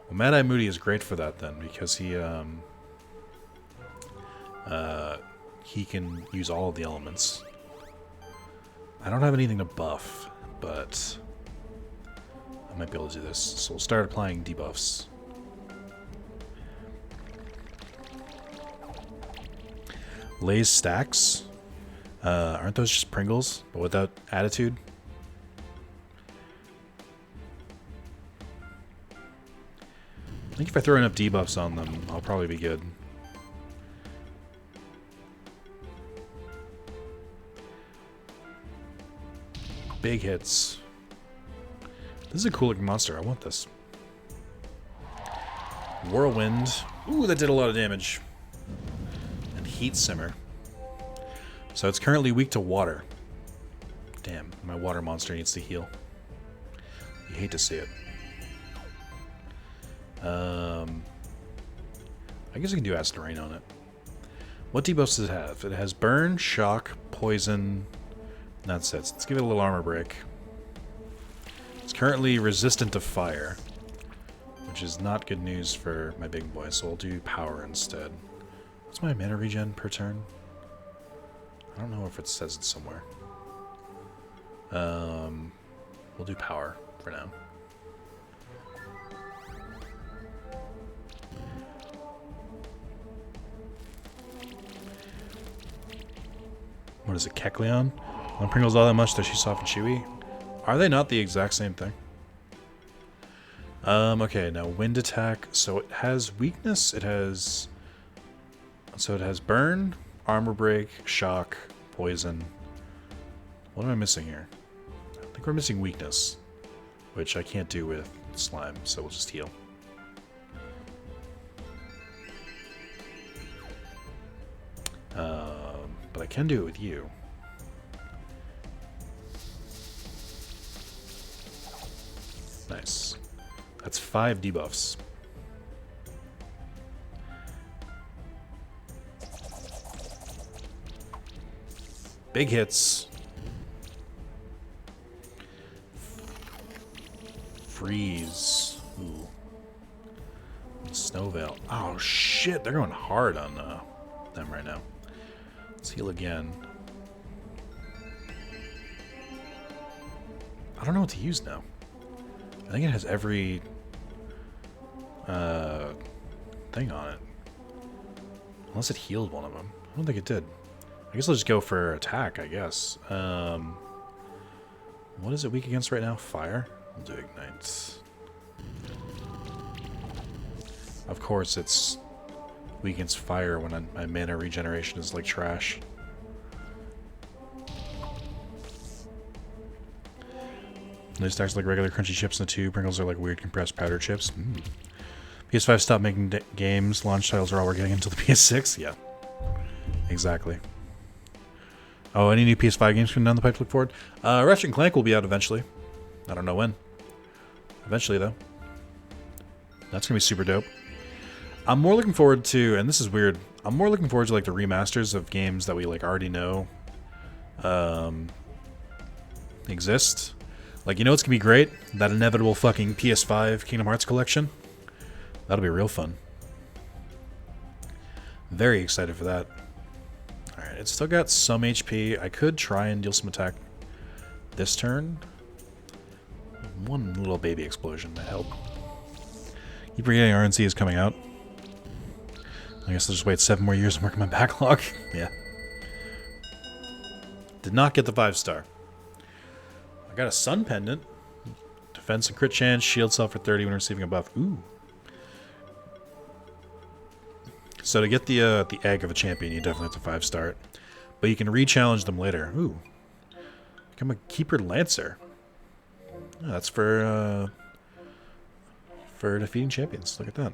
Well, Mad Eye Moody is great for that then, because he can use all of the elements. I don't have anything to buff, but I might be able to do this. So we'll start applying debuffs. Lay's stacks. Aren't those just Pringles, but without attitude? I think if I throw enough debuffs on them, I'll probably be good. Big hits. This is a cool looking monster. I want this. Whirlwind. Ooh, that did a lot of damage. And Heat Simmer. So it's currently weak to water. Damn, my water monster needs to heal. You hate to see it. I guess I can do Acid Rain on it. What debuffs does it have? It has Burn, Shock, Poison. That's it. Let's give it a little armor break. It's currently resistant to fire, which is not good news for my big boy, so I'll do Power instead. What's my mana regen per turn? I don't know if it says it somewhere. We'll do Power for now. What is it, Kecleon? When Pringles all that much, does she soft and chewy? Are they not the exact same thing? Okay, now wind attack. So it has weakness. It has burn, armor break, shock, poison. What am I missing here? I think we're missing weakness, which I can't do with slime, so we'll just heal. But I can do it with you. Nice. That's 5 debuffs. Big hits. Freeze. Ooh. Snowveil. Oh shit, they're going hard on them right now. Let's heal again. I don't know what to use now. I think it has every thing on it. Unless it healed one of them. I don't think it did. I guess I'll just go for attack, I guess. What is it weak against right now? Fire? We'll do Ignite. Of course it's weak against fire when my mana regeneration is like trash. They stacks like regular crunchy chips in the tube. Pringles are like weird compressed powder chips. PS5 stopped making games. Launch titles are all we're getting until the PS6. Yeah, exactly. Oh, any new PS5 games coming down the pipe to look forward? Ratchet and Clank will be out eventually. I don't know when. Eventually, though. That's gonna be super dope. I'm more looking forward to, and this is weird, I'm more looking forward to like the remasters of games that we like already know exist. Like, you know what's gonna be great? That inevitable fucking PS5 Kingdom Hearts collection. That'll be real fun. Very excited for that. Alright, it's still got some HP. I could try and deal some attack this turn. One little baby explosion might help. Keep forgetting RNC is coming out. I guess I'll just wait 7 more years and work on my backlog. Yeah. Did not get the 5-star. I got a Sun Pendant. Defense and crit chance, shield self for 30 when receiving a buff. Ooh. So to get the egg of a champion, you definitely have to 5-star it. But you can re-challenge them later. Ooh. Become a Keeper Lancer. Oh, that's for defeating champions. Look at that.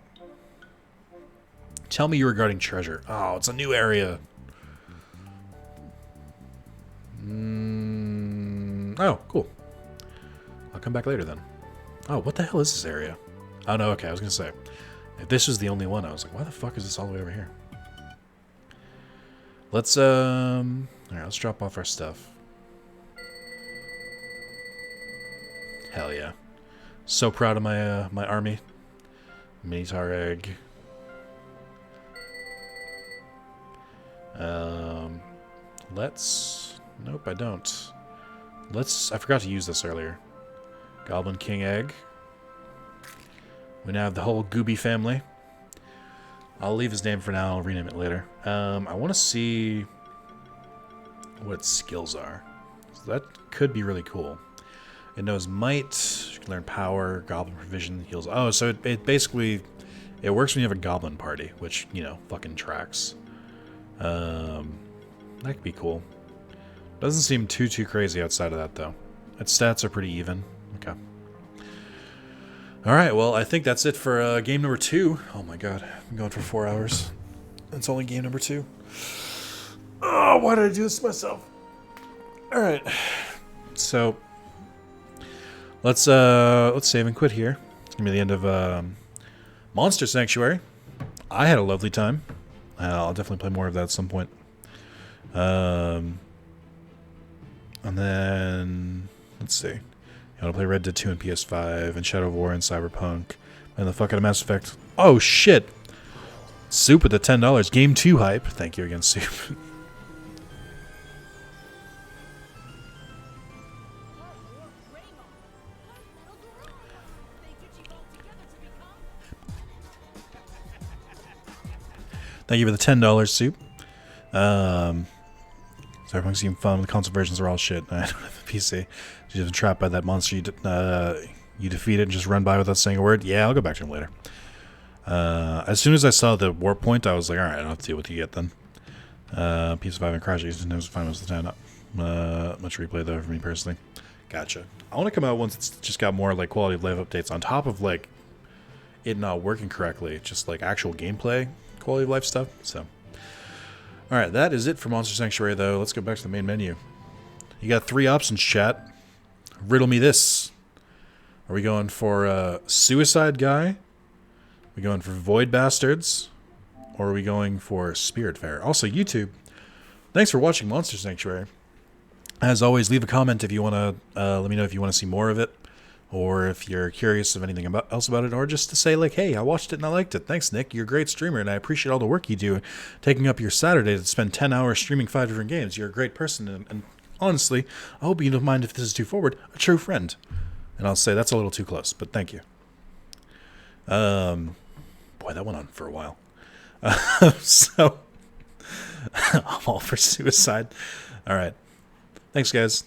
Tell me you're regarding treasure. Oh, it's a new area. Oh, cool. I'll come back later then. Oh, what the hell is this area? Oh, no, okay, I was going to say. If this was the only one, I was like, why the fuck is this all the way over here? Let's, alright, let's drop off our stuff. Hell yeah. So proud of my, my army. Minotaur egg. Let's... Nope, I don't. Let's... I forgot to use this earlier. Goblin King egg. We now have the whole Gooby family. I'll leave his name for now. I'll rename it later. I want to see what its skills are. So that could be really cool. It knows might. You can learn power. Goblin provision heals. Oh, so it basically... It works when you have a goblin party, which, you know, fucking tracks. That could be cool. Doesn't seem too crazy outside of that, though. Its stats are pretty even. Okay. Alright, well, I think that's it for game number 2. Oh my god, I'm going for 4 hours. It's only game number 2. Oh, why did I do this to myself? Alright. So, let's save and quit here. It's going to be the end of Monster Sanctuary. I had a lovely time. I'll definitely play more of that at some point. And then, let's see. I want to play Red Dead 2 and PS5, and Shadow of War and Cyberpunk, and the fuck out of Mass Effect. Oh, shit! Soup with the $10. Game 2 hype. Thank you again, Soup. Thank you for the $10, Soup. Cyberpunk seemed fun. The console versions are all shit. I don't have a PC. You've been trapped by that monster. You defeat it and just run by without saying a word. Yeah, I'll go back to him later. As soon as I saw the warp point, I was like, alright, I'll have to deal with you yet then. PS5 and Crash It was fine most of the time. Not much replay though for me personally. Gotcha. I want to come out once it's just got more like quality of life updates on top of like it not working correctly. Just like actual gameplay quality of life stuff. So, alright, that is it for Monster Sanctuary though. Let's go back to the main menu. You got 3 options, chat. Riddle me this. Are we going for Suicide Guy? Are we going for Void Bastards? Or are we going for Spiritfarer? Also, YouTube, thanks for watching Monster Sanctuary. As always, leave a comment if you want to let me know if you want to see more of it, or if you're curious of anything else about it, or just to say like, hey, I watched it and I liked it. Thanks, Nick. You're a great streamer, and I appreciate all the work you do, taking up your Saturday to spend 10 hours streaming 5 different games. You're a great person, and honestly, I hope you don't mind if this is too forward. A true friend. And I'll say that's a little too close, but thank you. Boy, that went on for a while. So, I'm all for suicide. All right. Thanks, guys.